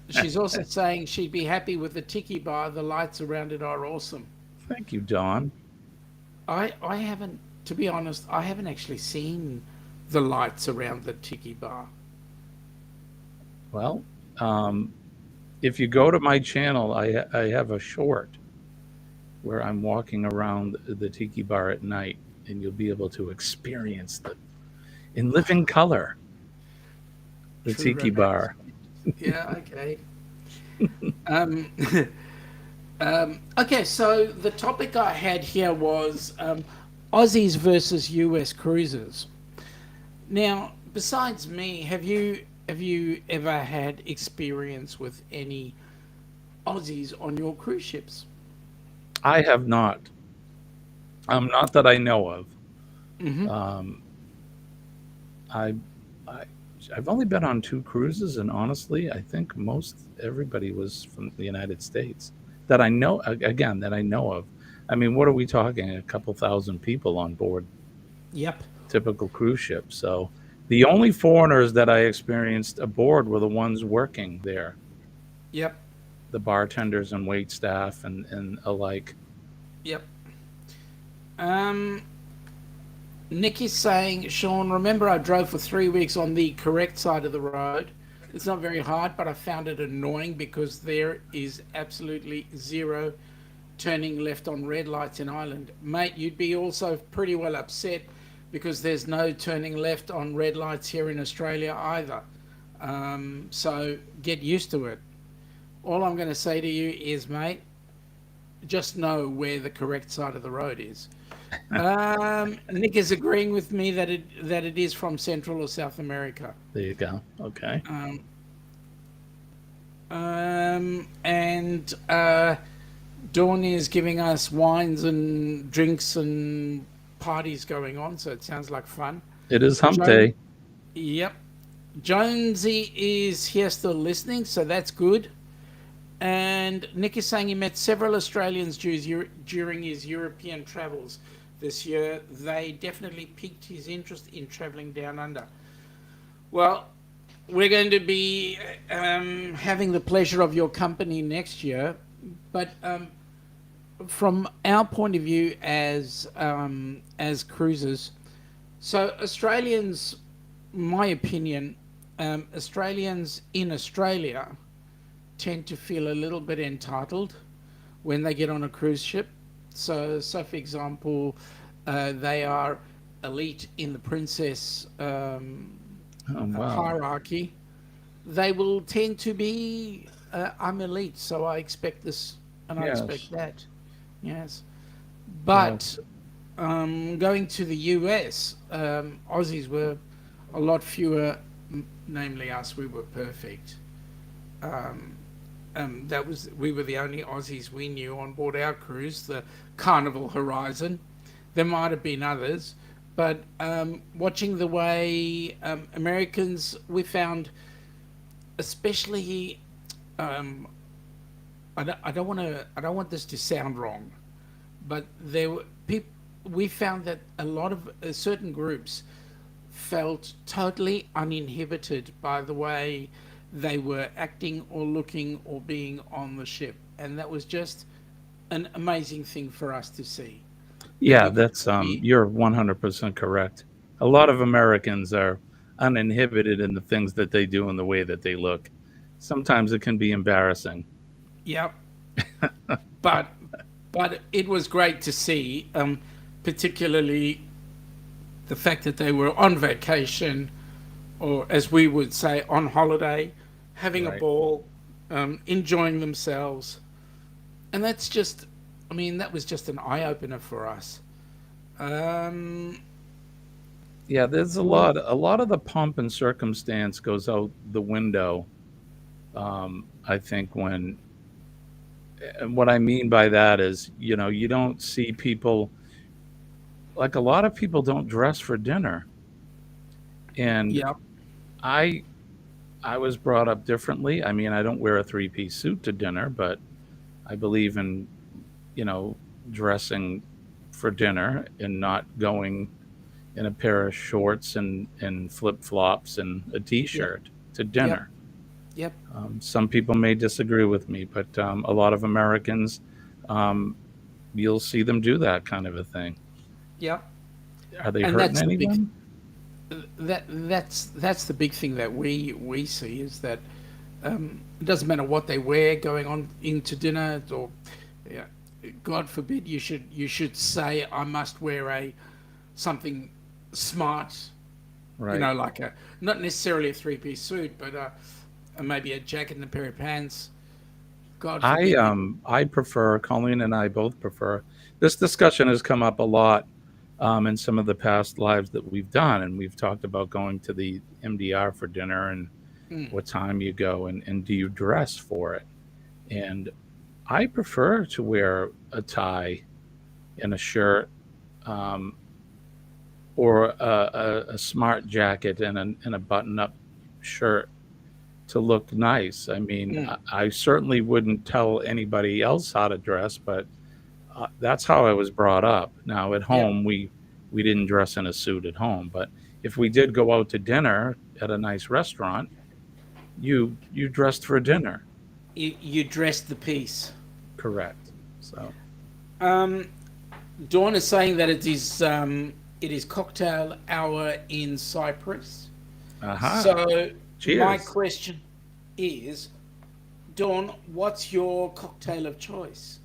[SPEAKER 1] she's also saying she'd be happy with the tiki bar. The lights around it are awesome.
[SPEAKER 2] Thank you, Don.
[SPEAKER 1] I haven't, to be honest, I haven't actually seen the lights around the tiki bar.
[SPEAKER 2] Well, if you go to my channel, I have a short where I'm walking around the tiki bar at night, and you'll be able to experience in living color the
[SPEAKER 1] True
[SPEAKER 2] tiki
[SPEAKER 1] romance.
[SPEAKER 2] bar.
[SPEAKER 1] Yeah, okay. Um, okay, so the topic I had here was Aussies versus US cruisers. Now, besides me, have you ever had experience with any Aussies on your cruise ships?
[SPEAKER 2] I have not. Not that I know of.
[SPEAKER 1] Mm-hmm.
[SPEAKER 2] Um, I, I, I've only been on 2 cruises, and honestly, I think most everybody was from the United States that I know. Again, that I know of. I mean, what are we talking? A couple thousand people on board
[SPEAKER 1] Yep.
[SPEAKER 2] typical cruise ship. So the only foreigners that I experienced aboard were the ones working there,
[SPEAKER 1] Yep.
[SPEAKER 2] the bartenders and wait staff and alike.
[SPEAKER 1] Yep. Um, Nick is saying, Sean, remember I drove for 3 weeks on the correct side of the road. It's not very hard, but I found it annoying because there is absolutely zero turning left on red lights in Ireland. Mate, you'd be also pretty well upset because there's no turning left on red lights here in Australia either. So get used to it. All I'm going to say to you is, mate, just know where the correct side of the road is. Nick is agreeing with me that it is from Central or South America.
[SPEAKER 2] There you go. Okay.
[SPEAKER 1] And Dawn is giving us wines and drinks and parties going on, so it sounds like fun.
[SPEAKER 2] It is hump
[SPEAKER 1] Joan-
[SPEAKER 2] day.
[SPEAKER 1] Yep. Jonesy is here still listening, so that's good. And Nick is saying he met several Australians during his European travels this year. They definitely piqued his interest in traveling down under. Well, we're going to be having the pleasure of your company next year, but from our point of view as cruisers, so Australians, my opinion, Australians in Australia tend to feel a little bit entitled when they get on a cruise ship. So for example, they are elite in the princess
[SPEAKER 2] Oh, wow.
[SPEAKER 1] hierarchy. They will tend to be, I'm elite, so I expect this and I expect
[SPEAKER 2] Yes.
[SPEAKER 1] that. Yes.
[SPEAKER 2] Yes.
[SPEAKER 1] But going to the US, Aussies were a lot fewer, namely us, we were perfect. Um, that was we were the only Aussies we knew on board our cruise, the Carnival Horizon. There might have been others, but watching the way Americans, we found, especially, um, I don't want to, I don't want this to sound wrong, but there were people. We found that a lot of certain groups felt totally uninhibited by the way they were acting or looking or being on the ship, and that was just an amazing thing for us to see. That
[SPEAKER 2] Yeah, that's
[SPEAKER 1] we
[SPEAKER 2] you're 100% correct. A lot of Americans are uninhibited in the things that they do and the way that they look. Sometimes it can be embarrassing.
[SPEAKER 1] yeah, but it was great to see, particularly the fact that they were on vacation, or as we would say, on holiday, having a
[SPEAKER 2] Right.
[SPEAKER 1] ball, enjoying themselves. And that's just, I mean, that was just an eye opener for us. Um,
[SPEAKER 2] Yeah, there's
[SPEAKER 1] well,
[SPEAKER 2] a lot of the pomp and circumstance goes out the window. I think when, and what I mean by that is, you don't see people, like a lot of people don't dress for dinner. And
[SPEAKER 1] yeah,
[SPEAKER 2] I I was brought up differently. I mean, I don't wear a three-piece suit to dinner, but I believe in, you know, dressing for dinner and not going in a pair of shorts and flip-flops and a
[SPEAKER 1] yep,
[SPEAKER 2] t-shirt to
[SPEAKER 1] yep,
[SPEAKER 2] dinner.
[SPEAKER 1] yep,
[SPEAKER 2] Some people may disagree with me, but a lot of Americans, um, you'll see them do that kind of a thing.
[SPEAKER 1] yep.
[SPEAKER 2] Are they
[SPEAKER 1] And
[SPEAKER 2] hurting
[SPEAKER 1] that's the big
[SPEAKER 2] anyone?
[SPEAKER 1] that's the big thing that we see is that it doesn't matter what they wear going on into dinner, or yeah, God forbid you should say I must wear a something smart,
[SPEAKER 2] Right.
[SPEAKER 1] like a not necessarily a three-piece suit, but maybe a jacket and a pair of pants. God
[SPEAKER 2] I
[SPEAKER 1] forbid you.
[SPEAKER 2] um I prefer, Colleen and I both prefer, this discussion has come up a lot in some of the past lives that we've done, and we've talked about going to the MDR for dinner and
[SPEAKER 1] Mm,
[SPEAKER 2] what time you go and do you dress for it. And I prefer to wear a tie and a shirt, um, or a smart jacket and a button up shirt to look nice. I mean,
[SPEAKER 1] mm,
[SPEAKER 2] I certainly wouldn't tell anybody else how to dress, but that's how I was brought up. Now at
[SPEAKER 1] yep.
[SPEAKER 2] home, we didn't dress in a suit at home, but if we did go out to dinner at a nice restaurant, you dressed for dinner.
[SPEAKER 1] You dressed the piece.
[SPEAKER 2] Correct. So,
[SPEAKER 1] Um, Dawn is saying that it is cocktail hour in Cyprus.
[SPEAKER 2] aha.
[SPEAKER 1] So my
[SPEAKER 2] Cheers.
[SPEAKER 1] question is, Dawn, what's your cocktail of choice?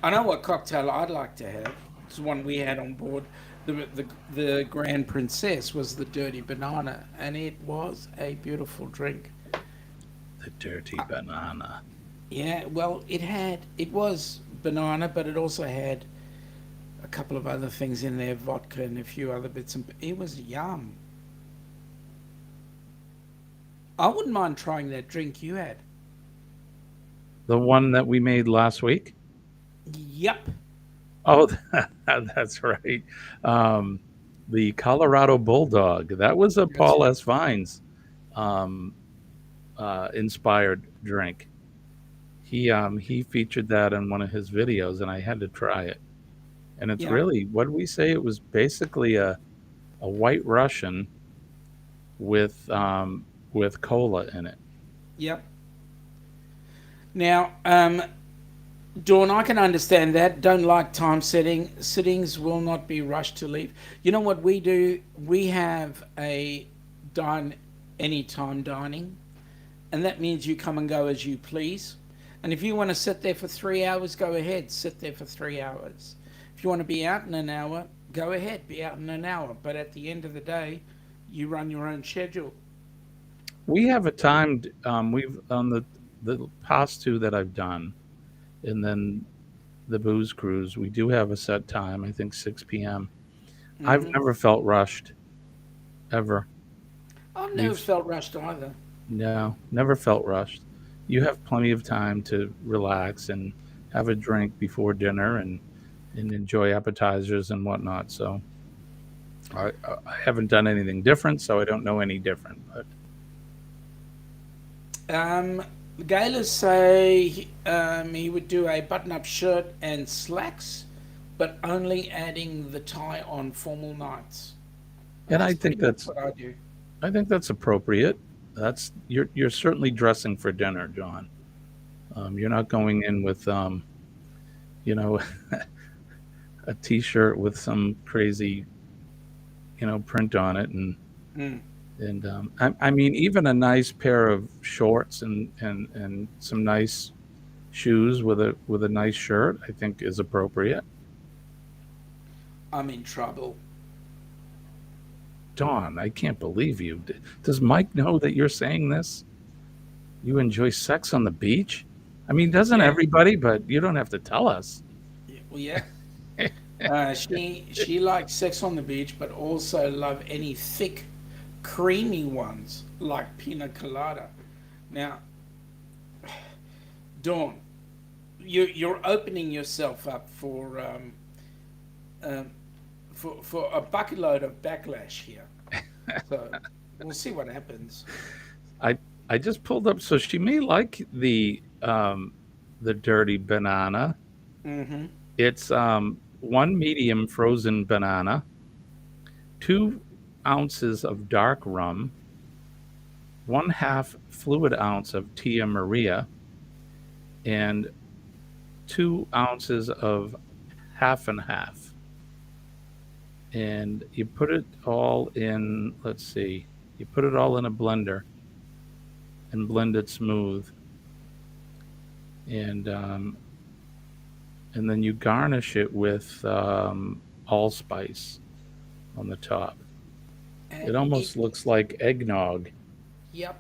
[SPEAKER 1] I know what cocktail I'd like to have. It's one we had on board. The Grand Princess was the Dirty Banana, and it was a beautiful drink.
[SPEAKER 2] The dirty banana.
[SPEAKER 1] Yeah, well, it was banana, but it also had a couple of other things in there, vodka and a few other bits, and it was yum. I wouldn't mind trying that drink you had.
[SPEAKER 2] The one that we made last week.
[SPEAKER 1] Yep.
[SPEAKER 2] Oh, that's right. Um, the Colorado Bulldog. That was a
[SPEAKER 1] That's
[SPEAKER 2] Paul
[SPEAKER 1] right.
[SPEAKER 2] S. Vines um, inspired drink. He featured that in one of his videos, and I had to try it. And it's
[SPEAKER 1] Yep.
[SPEAKER 2] really, what did we say? It was basically a White Russian with cola in it.
[SPEAKER 1] Yep. Now, Dawn, I can understand that. Don't like time setting. Sittings will not be rushed to leave. You know what we do? We have a dine anytime dining, and that means you come and go as you please. And if you want to sit there for 3 hours, go ahead, sit there for 3 hours. If you want to be out in an hour, go ahead, be out in an hour. But at the end of the day, you run your own schedule.
[SPEAKER 2] We have a timed. We've on the past two that I've done, and then the booze cruise. We do have a set time. I think 6 p.m. I've
[SPEAKER 1] Hmm.
[SPEAKER 2] never felt rushed ever.
[SPEAKER 1] I've never
[SPEAKER 2] We've
[SPEAKER 1] felt rushed either.
[SPEAKER 2] No, never felt rushed. You have plenty of time to relax and have a drink before dinner and enjoy appetizers and whatnot. So I haven't done anything different, so I don't know any different. But
[SPEAKER 1] Um, the Gailers say he would do a button-up shirt and slacks, but only adding the tie on formal nights.
[SPEAKER 2] and
[SPEAKER 1] That's pretty much what I do.
[SPEAKER 2] I think that's appropriate. That's you're certainly dressing for dinner, John. You're not going in with you know a t-shirt with some crazy print on it
[SPEAKER 1] Mm.
[SPEAKER 2] I mean even a nice pair of shorts and some nice shoes with a nice shirt I think is appropriate.
[SPEAKER 1] I'm in trouble.
[SPEAKER 2] Dawn, I can't believe you. Does Mike know that you're saying this? You enjoy sex on the beach? I mean, doesn't
[SPEAKER 1] Yeah,
[SPEAKER 2] everybody? But you don't have to tell us.
[SPEAKER 1] well, yeah. She likes sex on the beach, but also love any thick, creamy ones like pina colada. Now, Dawn, you're opening yourself up um, for a bucket load of backlash here. So we'll see what happens.
[SPEAKER 2] I I just pulled up, so she may like the dirty banana.
[SPEAKER 1] Mm-hmm.
[SPEAKER 2] It's one medium frozen banana, 2 ounces of dark rum, 1/2 fluid ounce of Tia Maria, and 2 ounces of half and half. And you put it all in, let's see, you put it all in a blender and blend it smooth. And and then you garnish it with allspice on the top. It
[SPEAKER 1] And
[SPEAKER 2] almost looks like eggnog.
[SPEAKER 1] yep,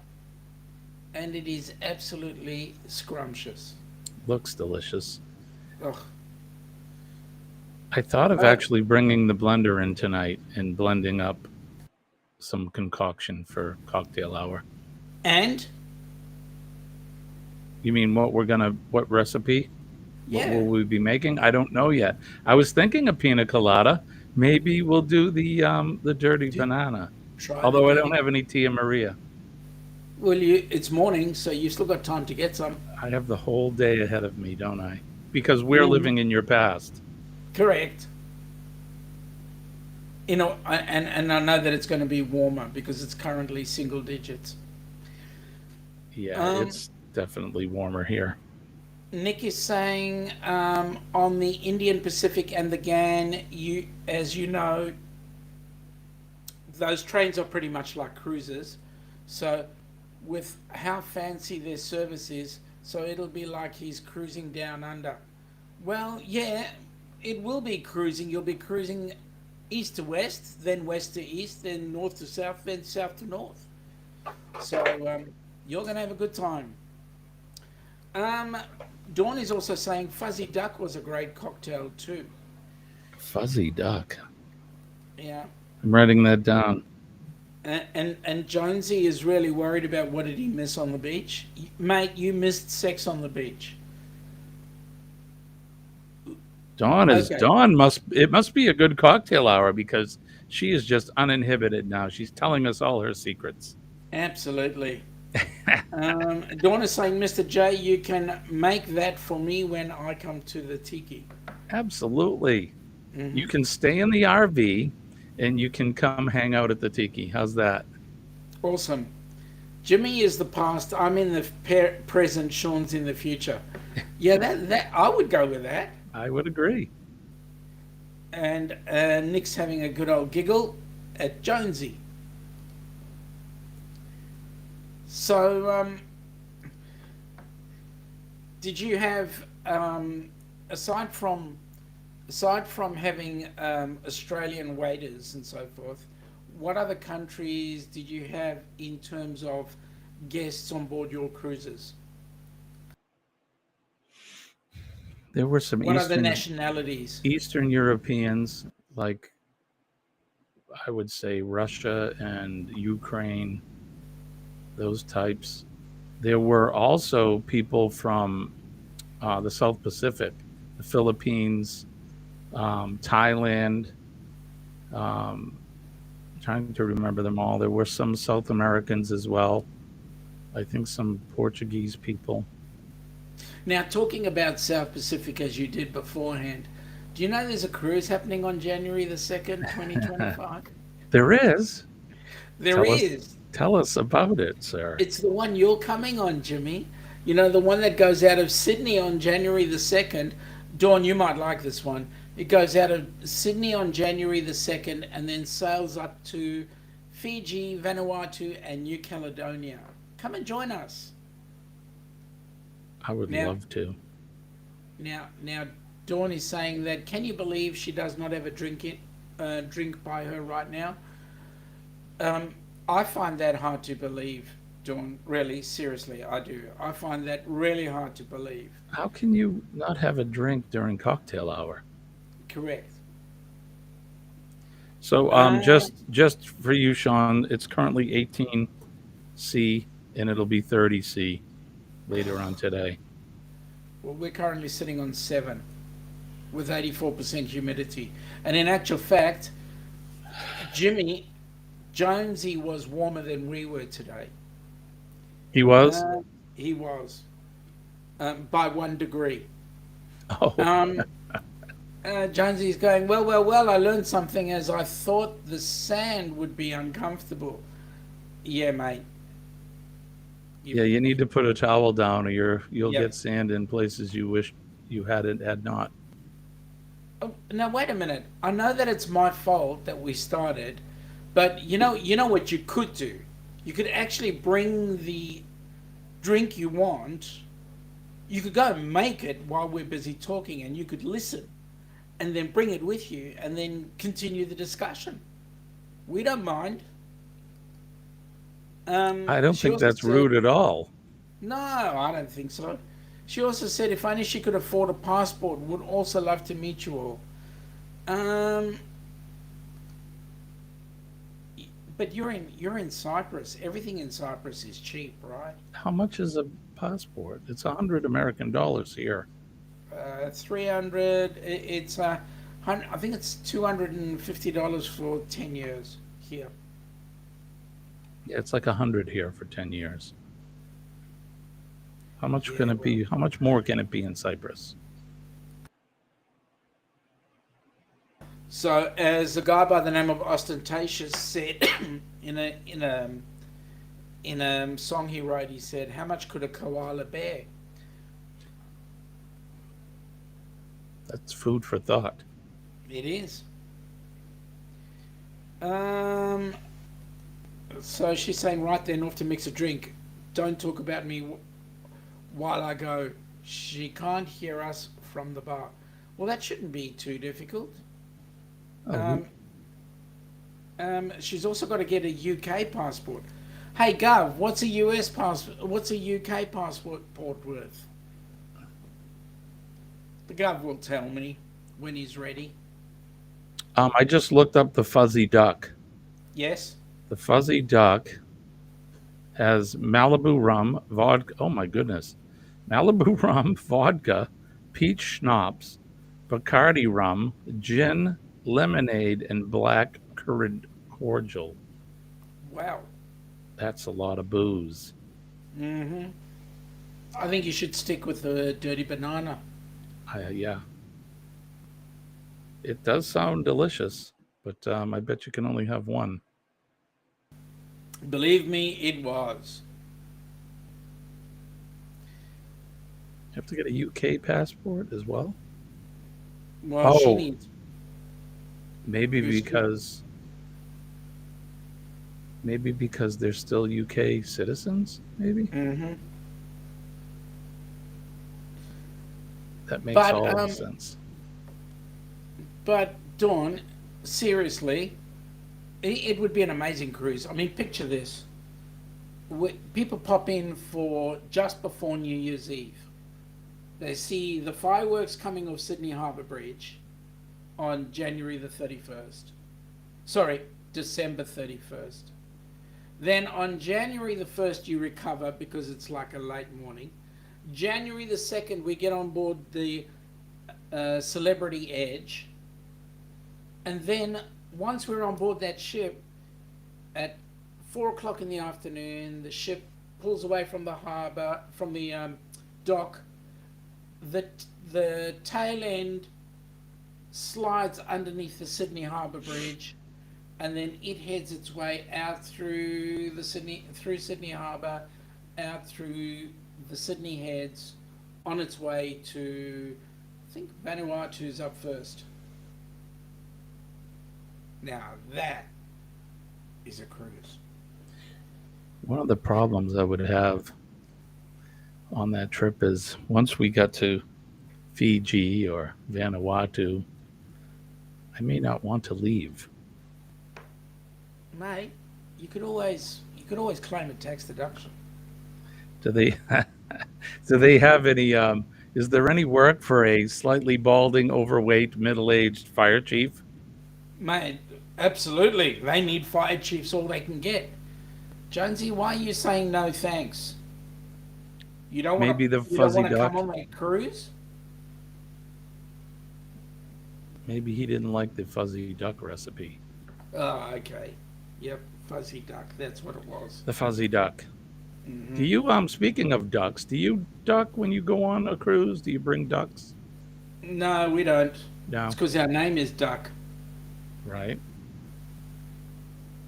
[SPEAKER 1] and it is absolutely scrumptious.
[SPEAKER 2] Looks delicious.
[SPEAKER 1] Ugh.
[SPEAKER 2] I thought of
[SPEAKER 1] Uh,
[SPEAKER 2] actually bringing the blender in tonight and blending up some concoction for cocktail hour.
[SPEAKER 1] and
[SPEAKER 2] You mean what recipe? What will
[SPEAKER 1] yeah,
[SPEAKER 2] we be making? I don't know yet. I was thinking of pina colada. Maybe we'll do the dirty
[SPEAKER 1] do,
[SPEAKER 2] banana.
[SPEAKER 1] try the
[SPEAKER 2] Although I don't
[SPEAKER 1] dirty.
[SPEAKER 2] have any Tia Maria.
[SPEAKER 1] Well, it's morning, so you still got time to get some.
[SPEAKER 2] I have the whole day ahead of me, don't I? Because we're
[SPEAKER 1] Hmm.
[SPEAKER 2] living in your past.
[SPEAKER 1] Correct. And I know that it's going to be warmer because it's currently single digits.
[SPEAKER 2] Yeah,
[SPEAKER 1] Um,
[SPEAKER 2] it's definitely warmer here.
[SPEAKER 1] Nick is saying on the Indian Pacific and the GAN, as you know, those trains are pretty much like cruises. So, with how fancy their service is, so it'll be like he's cruising down under. Well, yeah, it will be cruising. You'll be cruising east to west, then west to east, then north to south, then south to north. So you're going to have a good time. Um, Dawn is also saying Fuzzy Duck was a great cocktail too.
[SPEAKER 2] Fuzzy duck.
[SPEAKER 1] Yeah.
[SPEAKER 2] I'm writing that down.
[SPEAKER 1] And Jonesy is really worried about what did he miss on the beach. Mate, you missed sex on the beach. Okay,
[SPEAKER 2] Dawn must be a good cocktail hour because she is just uninhibited now. She's telling us all her secrets.
[SPEAKER 1] absolutely. Dawn is saying, Mr. J, you can make that for me when I come to the tiki.
[SPEAKER 2] Absolutely.
[SPEAKER 1] Hmm.
[SPEAKER 2] You can stay in the RV and you can come hang out at the tiki. How's that?
[SPEAKER 1] Awesome. Jimmy is the past. I'm in the present. Sean's in the future. Yeah, that I would go with that.
[SPEAKER 2] I would agree.
[SPEAKER 1] And Nick's having a good old giggle at Jonesy. So, did you have aside from having Australian waiters and so forth, what other countries did you have in terms of guests on board your cruises?
[SPEAKER 2] There were some
[SPEAKER 1] What other nationalities?
[SPEAKER 2] Eastern Europeans, like I would say Russia and Ukraine, those types. There were also people from the South Pacific, the Philippines, Thailand. Um, Trying to remember them all. There were some South Americans as well. I think some Portuguese people.
[SPEAKER 1] Now, talking about South Pacific as you did beforehand, do you know there's a cruise happening on January the 2nd, 2025?
[SPEAKER 2] There is.
[SPEAKER 1] There
[SPEAKER 2] Tell us,
[SPEAKER 1] is.
[SPEAKER 2] tell us about it, sir.
[SPEAKER 1] It's the one you're coming on, Jimmy. You know, the one that goes out of Sydney on January the 2nd. Dawn, you might like this one. It goes out of Sydney on January the 2nd and then sails up to Fiji, Vanuatu, and New Caledonia. Come and join us.
[SPEAKER 2] I would
[SPEAKER 1] Now,
[SPEAKER 2] love to.
[SPEAKER 1] now, Dawn is saying that, can you believe she does not have a drink by her right now? Um, I find that hard to believe, Dawn. Really, seriously, I do. I find that really hard to believe.
[SPEAKER 2] How can you not have a drink during cocktail hour?
[SPEAKER 1] Correct.
[SPEAKER 2] So,
[SPEAKER 1] Uh,
[SPEAKER 2] just for you, Sean, it's currently 18C, and it'll be 30C later on today.
[SPEAKER 1] well, we're currently sitting on 7 with 84% humidity. And in actual fact, Jimmy, Jonesy was warmer than we were today.
[SPEAKER 2] He was.
[SPEAKER 1] Uh, he was, by 1 degree.
[SPEAKER 2] Oh,
[SPEAKER 1] Um, Jonesy's going, well, well, well, I learned something as I thought the sand would be uncomfortable. Yeah, mate.
[SPEAKER 2] yeah.
[SPEAKER 1] You,
[SPEAKER 2] You need to put a towel down, or you'll
[SPEAKER 1] yep.
[SPEAKER 2] get sand in places you wish you had not.
[SPEAKER 1] Oh, now, wait a minute. I know that it's my fault that we started, but you know what you could do? You could actually bring the drink you want. You could go and make it while we're busy talking, and you could listen and then bring it with you and then continue the discussion. We don't mind.
[SPEAKER 2] I don't
[SPEAKER 1] She
[SPEAKER 2] think
[SPEAKER 1] also
[SPEAKER 2] that's
[SPEAKER 1] said,
[SPEAKER 2] rude at all.
[SPEAKER 1] no, I don't think so. She also said, if only she could afford a passport, would also love to meet you all. Um, but you're in Cyprus. Everything in Cyprus is cheap, right?
[SPEAKER 2] How much is a passport? It's $100 American here.
[SPEAKER 1] 300. It's I think it's $250 for 10 years here.
[SPEAKER 2] Yeah, it's like 100 here for 10 years. How much can
[SPEAKER 1] Yeah,
[SPEAKER 2] it
[SPEAKER 1] well.
[SPEAKER 2] be? How much more can it be in Cyprus?
[SPEAKER 1] So, as a guy by the name of Ostentatious said in a song he wrote, he said, "How much could a koala bear?"
[SPEAKER 2] That's food for thought.
[SPEAKER 1] It is. Um. So she's saying right then off to mix a drink. Don't talk about me while I go. She can't hear us from the bar. Well, that shouldn't be too difficult.
[SPEAKER 2] Oh,
[SPEAKER 1] Um, she's also got to get a UK passport. Hey, Gov, what's a US passport? What's a UK passport worth? The Gov will tell me when he's ready.
[SPEAKER 2] I just looked up the fuzzy duck.
[SPEAKER 1] Yes.
[SPEAKER 2] The fuzzy duck has Malibu rum, vodka. Oh my goodness. Malibu rum, vodka, peach schnapps, Bacardi rum, gin, lemonade, and black currant cordial.
[SPEAKER 1] Wow.
[SPEAKER 2] That's a lot of booze.
[SPEAKER 1] Mm-hmm. I think you should stick with the dirty banana.
[SPEAKER 2] Yeah, it does sound delicious, but I bet you can only have one.
[SPEAKER 1] Believe me, it was.
[SPEAKER 2] have to get a UK passport as well?
[SPEAKER 1] Well, she
[SPEAKER 2] Oh,
[SPEAKER 1] needs.
[SPEAKER 2] maybe
[SPEAKER 1] Who's she?
[SPEAKER 2] because maybe because they're still UK citizens. Maybe
[SPEAKER 1] Mm-hmm.
[SPEAKER 2] that makes
[SPEAKER 1] But
[SPEAKER 2] all the
[SPEAKER 1] um,
[SPEAKER 2] sense.
[SPEAKER 1] but Dawn, seriously, it would be an amazing cruise. I mean, picture this: people pop in for just before New Year's Eve. They see the fireworks coming off Sydney Harbour Bridge on January the 31st. Sorry, December 31st. Then on January the 1st, you recover because it's like a late morning. January the 2nd, we get on board the Celebrity Edge. And then once we're on board that ship, at 4 o'clock in the afternoon, the ship pulls away from the harbour, from the dock. The, the tail end slides underneath the Sydney Harbour Bridge, and then it heads its way out through Sydney Harbour, out through the Sydney Heads, on its way to, I think Vanuatu's up first. Now that is a cruise.
[SPEAKER 2] One of the problems I would have on that trip is once we got to Fiji or Vanuatu, I may not want to leave.
[SPEAKER 1] Mate, you could always claim a tax deduction.
[SPEAKER 2] Do they do they have any is there any work for a slightly balding, overweight, middle-aged fire chief?
[SPEAKER 1] Mate, absolutely. They need fire chiefs all they can get. Jonesy, why are you saying no thanks? You don't want
[SPEAKER 2] Maybe the
[SPEAKER 1] to. You don't
[SPEAKER 2] fuzzy
[SPEAKER 1] want to come
[SPEAKER 2] duck.
[SPEAKER 1] on that cruise?
[SPEAKER 2] Maybe he didn't like the fuzzy duck recipe.
[SPEAKER 1] Oh, okay. Yep, fuzzy duck. That's what it was.
[SPEAKER 2] The fuzzy duck. Do
[SPEAKER 1] Hmm.
[SPEAKER 2] you speaking of ducks, do you duck when you go on a cruise? Do you bring ducks?
[SPEAKER 1] No, we don't. It's
[SPEAKER 2] No,
[SPEAKER 1] because our name is Duck,
[SPEAKER 2] right?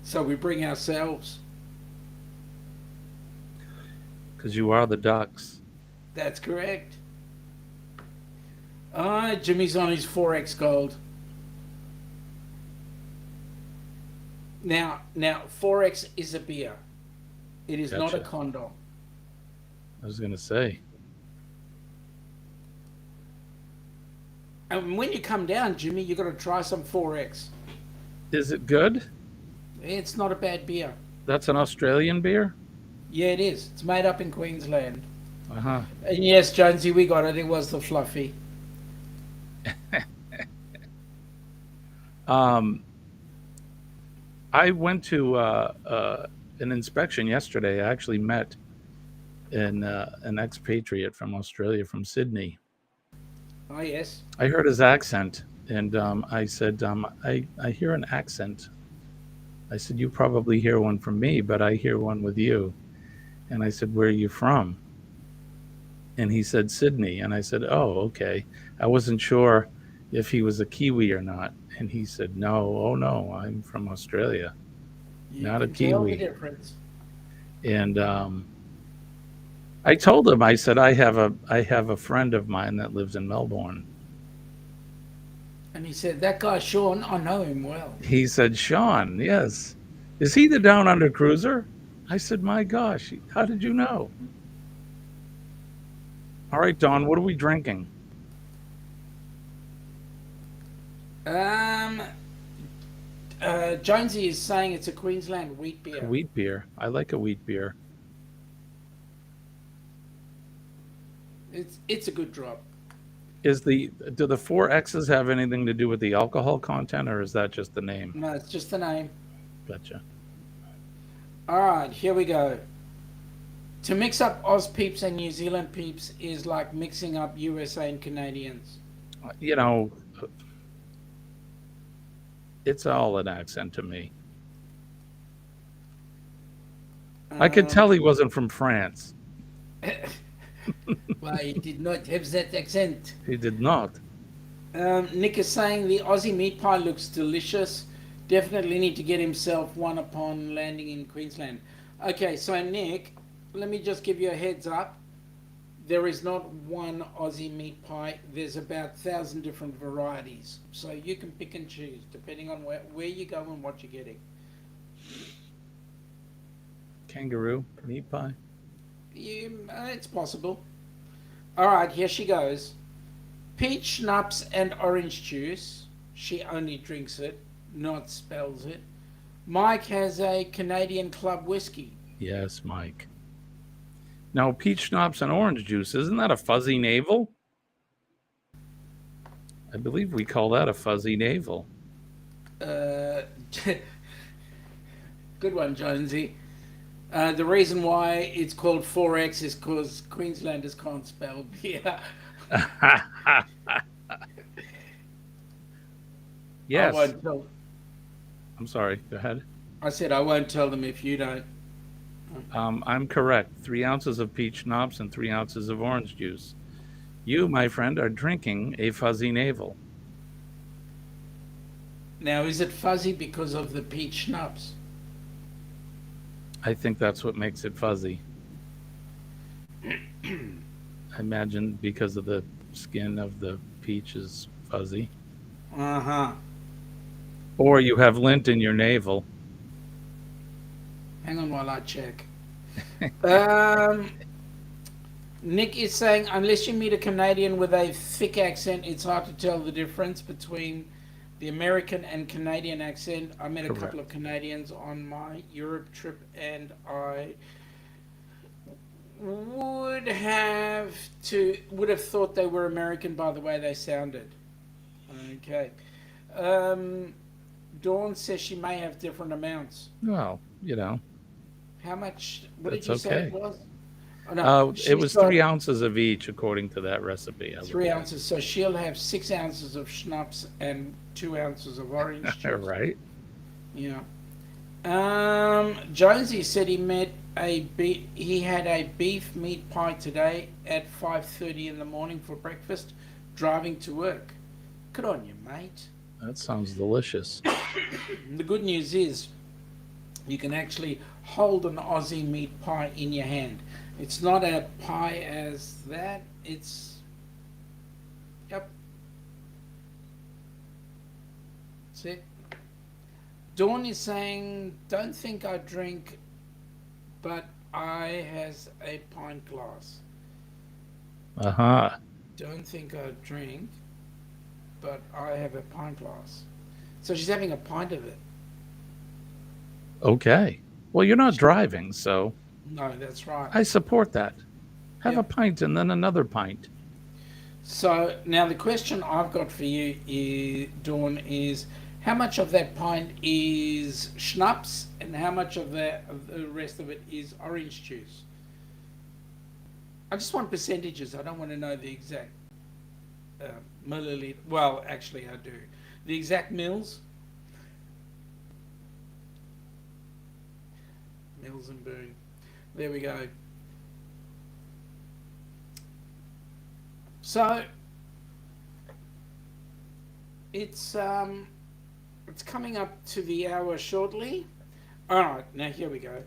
[SPEAKER 1] so we bring ourselves.
[SPEAKER 2] Because you are the ducks.
[SPEAKER 1] That's correct. Ah, Jimmy's on his 4X gold. Now, 4X is a beer. It is not a
[SPEAKER 2] Gotcha.
[SPEAKER 1] condom.
[SPEAKER 2] I was gonna say,
[SPEAKER 1] And when you come down, Jimmy, you got to try some 4X.
[SPEAKER 2] is it good?
[SPEAKER 1] It's not a bad beer.
[SPEAKER 2] That's an Australian beer.
[SPEAKER 1] Yeah, it is. It's made up in Queensland.
[SPEAKER 2] Uh huh.
[SPEAKER 1] And yes, Jonesy, we got it. It was the fluffy.
[SPEAKER 2] Um, I went to an inspection yesterday. I actually met an expatriate from Australia, from Sydney.
[SPEAKER 1] Oh, yes.
[SPEAKER 2] I heard his accent, and I said, I hear an accent. I said, you probably hear one from me, but I hear one with you. And I said, where are you from? And he said, Sydney. And I said, oh, okay. I wasn't sure if he was a Kiwi or not. And he said, no, oh no, I'm from Australia,
[SPEAKER 1] You
[SPEAKER 2] not a
[SPEAKER 1] can tell the
[SPEAKER 2] Kiwi.
[SPEAKER 1] difference.
[SPEAKER 2] And I told him, I said, I have a friend of mine that lives in Melbourne.
[SPEAKER 1] And he said, that guy, Sean, I know him well.
[SPEAKER 2] He said, Sean, yes. Is he the Down Under cruiser? I said, my gosh, how did you know? All right, Don, what are we drinking?
[SPEAKER 1] Um, Jonesy is saying it's a Queensland wheat
[SPEAKER 2] A
[SPEAKER 1] beer.
[SPEAKER 2] wheat beer. I like a wheat beer.
[SPEAKER 1] It's a good drop.
[SPEAKER 2] Do the four X's have anything to do with the alcohol content, or is that just the name?
[SPEAKER 1] No, it's just the name.
[SPEAKER 2] Gotcha.
[SPEAKER 1] All right, here we go. To mix up Oz peeps and New Zealand peeps is like mixing up USA and Canadians.
[SPEAKER 2] You know, it's all an accent to me. I could
[SPEAKER 1] Um,
[SPEAKER 2] tell he wasn't from France.
[SPEAKER 1] well, he did not have that accent.
[SPEAKER 2] He did not.
[SPEAKER 1] Nick is saying the Aussie meat pie looks delicious. Definitely need to get himself one upon landing in Queensland. Okay, so Nick, let me just give you a heads up. there is not one Aussie meat pie. There's about 1,000 different varieties. So you can pick and choose depending on where you go and what you're getting.
[SPEAKER 2] Kangaroo meat pie.
[SPEAKER 1] It's possible. All right, here she goes. Peach schnapps and orange juice. She only drinks it, not spells it. Mike has a Canadian Club whiskey.
[SPEAKER 2] Yes, Mike. Now, peach schnapps and orange juice, isn't that a fuzzy navel? I believe we call that a fuzzy navel.
[SPEAKER 1] Uh, good one, Jonesy. The reason why it's called 4X is because Queenslanders can't spell beer. I
[SPEAKER 2] Yes.
[SPEAKER 1] won't tell.
[SPEAKER 2] I'm sorry. Go ahead.
[SPEAKER 1] I said I won't tell them if you don't.
[SPEAKER 2] I'm correct. 3 ounces of peach schnapps and 3 ounces of orange juice. You, my friend, are drinking a fuzzy navel.
[SPEAKER 1] Now, is it fuzzy because of the peach schnapps?
[SPEAKER 2] I think that's what makes it fuzzy. I imagine because of the skin of the peach is fuzzy.
[SPEAKER 1] Uh huh.
[SPEAKER 2] Or you have lint in your navel.
[SPEAKER 1] Hang on while I check. Nick is saying, unless you meet a Canadian with a thick accent, it's hard to tell the difference between the American and Canadian accent. I met a
[SPEAKER 2] Correct.
[SPEAKER 1] couple of Canadians on my Europe trip, and I would have thought they were American by the way they sounded. Okay. Dawn says she may have different amounts.
[SPEAKER 2] Well, you know,
[SPEAKER 1] How much? What did
[SPEAKER 2] that's
[SPEAKER 1] you say
[SPEAKER 2] okay.
[SPEAKER 1] it was? Oh, no,
[SPEAKER 2] It
[SPEAKER 1] she's
[SPEAKER 2] was
[SPEAKER 1] got
[SPEAKER 2] 3 ounces of each according to that recipe. I would
[SPEAKER 1] 3
[SPEAKER 2] think.
[SPEAKER 1] ounces. So she'll have 6 ounces of schnapps and 2 ounces of orange juice.
[SPEAKER 2] Right?
[SPEAKER 1] Yeah. Jonesy said he had a beef meat pie today at 5:30 in the morning for breakfast, driving to work. Good on you, mate.
[SPEAKER 2] That sounds delicious.
[SPEAKER 1] The good news is you can actually hold an Aussie meat pie in your hand. It's not a pie as that. It's yep. That's it. Dawn is saying, "Don't think I drink, but I has a pint glass."
[SPEAKER 2] Uh-huh.
[SPEAKER 1] Don't think I drink, but I have a pint glass. So she's having a pint of it.
[SPEAKER 2] Okay. Well, you're not driving, so
[SPEAKER 1] No, that's right.
[SPEAKER 2] I support that. Have
[SPEAKER 1] Yeah.
[SPEAKER 2] a pint and then another pint.
[SPEAKER 1] So now the question I've got for you, Dawn, is how much of that pint is schnapps and how much of the rest of it is orange juice? I just want percentages. I don't want to know the exact milliliter. Well, actually, I do. The exact mils. Mills and Boone. There we go. So it's coming up to the hour shortly. All right, now here we go.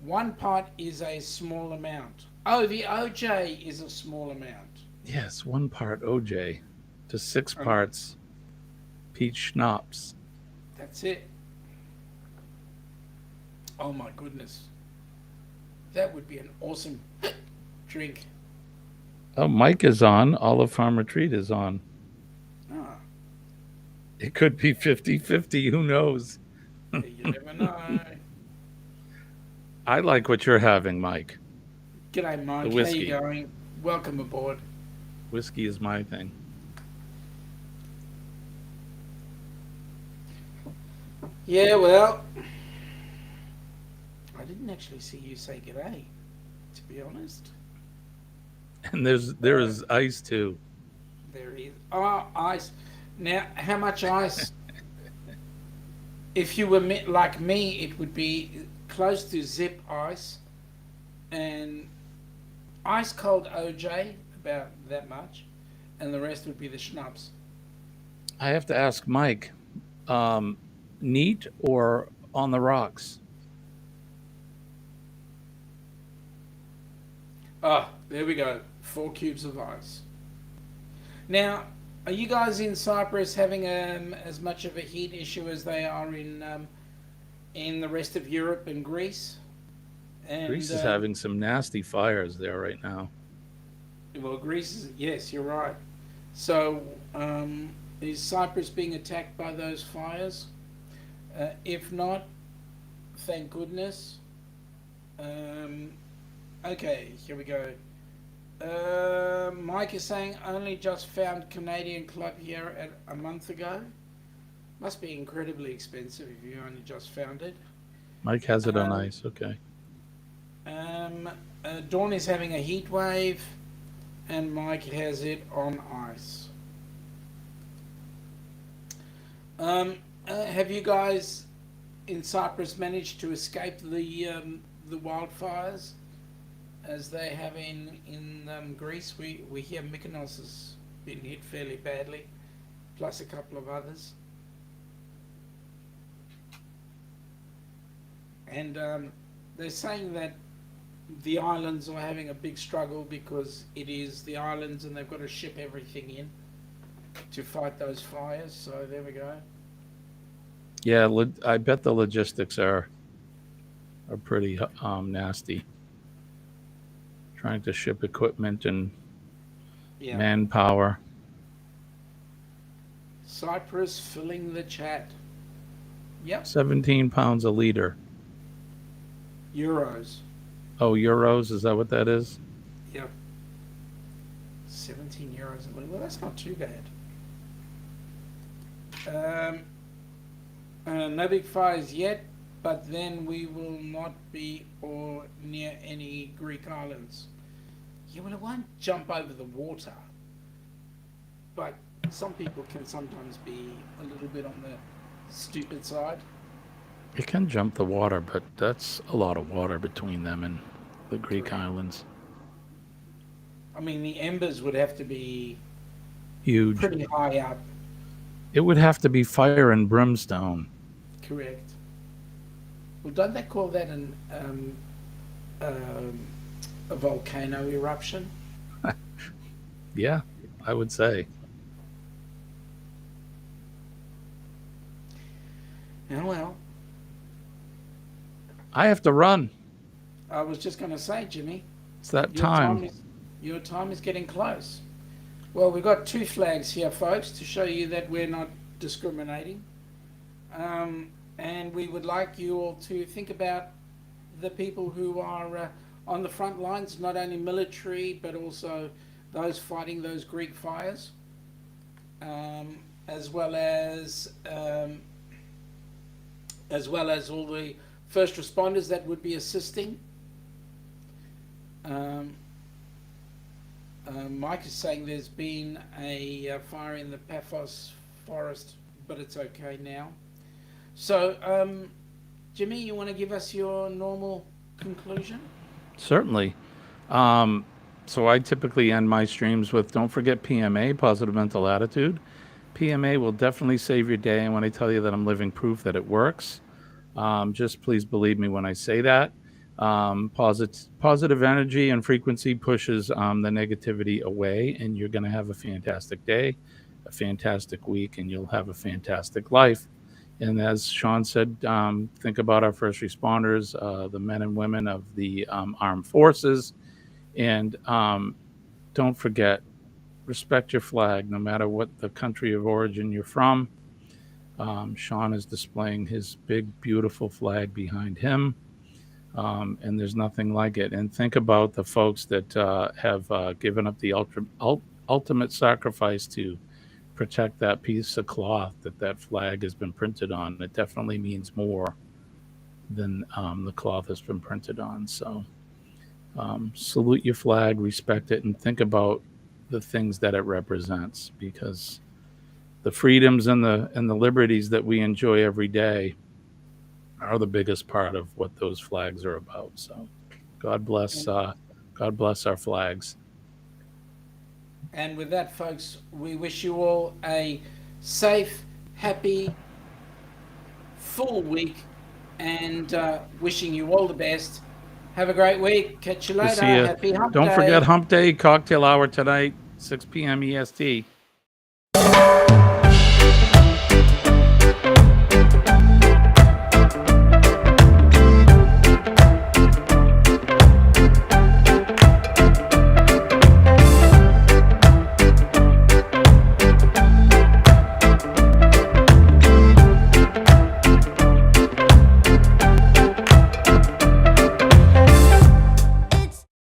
[SPEAKER 1] One pot is a small amount. Oh, the OJ is a small amount.
[SPEAKER 2] Yes, 1 part OJ to 6
[SPEAKER 1] Okay.
[SPEAKER 2] parts peach schnapps.
[SPEAKER 1] That's it. Oh my goodness. That would be an awesome drink.
[SPEAKER 2] Oh, Mike is on. Olive Farm Retreat is on.
[SPEAKER 1] Ah,
[SPEAKER 2] It could be 50-50. Who knows?
[SPEAKER 1] you never know.
[SPEAKER 2] I like what you're having, Mike.
[SPEAKER 1] G'day, Mike.
[SPEAKER 2] The
[SPEAKER 1] How
[SPEAKER 2] whiskey.
[SPEAKER 1] you going? Welcome aboard.
[SPEAKER 2] Whiskey is my thing.
[SPEAKER 1] Yeah, well, I didn't actually see you say g'day, to be honest.
[SPEAKER 2] And there is ice too.
[SPEAKER 1] There is. Oh, ice. Now, how much ice? If you were like me, it would be close to zip ice and ice cold OJ, about that much, and the rest would be the schnapps.
[SPEAKER 2] I have to ask Mike, neat or on the rocks?
[SPEAKER 1] Ah, there we go. 4 cubes of ice. Now, are you guys in Cyprus having as much of a heat issue as they are in the rest of Europe and Greece? And
[SPEAKER 2] Greece is having some nasty fires there right now.
[SPEAKER 1] well, Greece is, yes, you're right. So, is Cyprus being attacked by those fires? If not, thank goodness. Um, okay, here we go. Mike is saying only just found Canadian club here a month ago. Must be incredibly expensive if you only just found it.
[SPEAKER 2] Mike has it on
[SPEAKER 1] Um,
[SPEAKER 2] ice. Okay.
[SPEAKER 1] Dawn is having a heat wave, and Mike has it on ice. Have you guys in Cyprus managed to escape the wildfires as they have in Greece? We hear Mykonos has been hit fairly badly, plus a couple of others. And they're saying that the islands are having a big struggle because it is the islands and they've got to ship everything in to fight those fires. So there we go.
[SPEAKER 2] Yeah, I bet the logistics are pretty nasty. Trying to ship equipment and
[SPEAKER 1] Yeah.
[SPEAKER 2] manpower.
[SPEAKER 1] Cyprus filling the chat. Yep.
[SPEAKER 2] 17 pounds a liter.
[SPEAKER 1] Euros.
[SPEAKER 2] Oh, euros? Is that what that is?
[SPEAKER 1] Yep. 17 euros a litre. Well, that's not too bad. No big fires yet, but then we will not be or near any Greek islands. Yeah, well, it won't jump over the water, but some people can sometimes be a little bit on the stupid side.
[SPEAKER 2] It can jump the water, but that's a lot of water between them and the Greek
[SPEAKER 1] Correct.
[SPEAKER 2] islands.
[SPEAKER 1] I mean, the embers would have to be
[SPEAKER 2] Huge.
[SPEAKER 1] pretty high up.
[SPEAKER 2] It would have to be fire and brimstone.
[SPEAKER 1] Correct. Well, don't they call that a volcano eruption?
[SPEAKER 2] Yeah, I would say.
[SPEAKER 1] Oh, well,
[SPEAKER 2] I have to run.
[SPEAKER 1] I was just going to say, Jimmy,
[SPEAKER 2] It's that
[SPEAKER 1] your
[SPEAKER 2] time.
[SPEAKER 1] your time is getting close. Well, we've got 2 flags here, folks, to show you that we're not discriminating. And we would like you all to think about the people who are on the front lines, not only military, but also those fighting those Greek fires, as well as all the first responders that would be assisting. Mike is saying there's been a fire in the Paphos forest, but it's okay now. So, Jimmy, you want to give us your normal conclusion?
[SPEAKER 2] Certainly. So I typically end my streams with don't forget PMA, positive mental attitude. PMA will definitely save your day. And when I tell you that I'm living proof that it works, just please believe me when I say that. Positive energy and frequency pushes the negativity away, and you're going to have a fantastic day, a fantastic week, and you'll have a fantastic life. And as Sean said, think about our first responders, the men and women of the armed forces, and don't forget, respect your flag, no matter what the country of origin you're from. Sean is displaying his big, beautiful flag behind him. And there's nothing like it. And think about the folks that have given up the ultimate sacrifice to protect that piece of cloth that flag has been printed on. It definitely means more than the cloth has been printed on. So salute your flag, respect it, and think about the things that it represents, because the freedoms and the liberties that we enjoy every day are the biggest part of what those flags are about. So God bless our flags.
[SPEAKER 1] And with that, folks, we wish you all a safe, happy, full week, and wishing you all the best. Have a great week. Catch you
[SPEAKER 2] We'll
[SPEAKER 1] later.
[SPEAKER 2] see you.
[SPEAKER 1] Happy Hump
[SPEAKER 2] Don't
[SPEAKER 1] Day.
[SPEAKER 2] forget Hump Day cocktail hour tonight, 6 p.m. EST.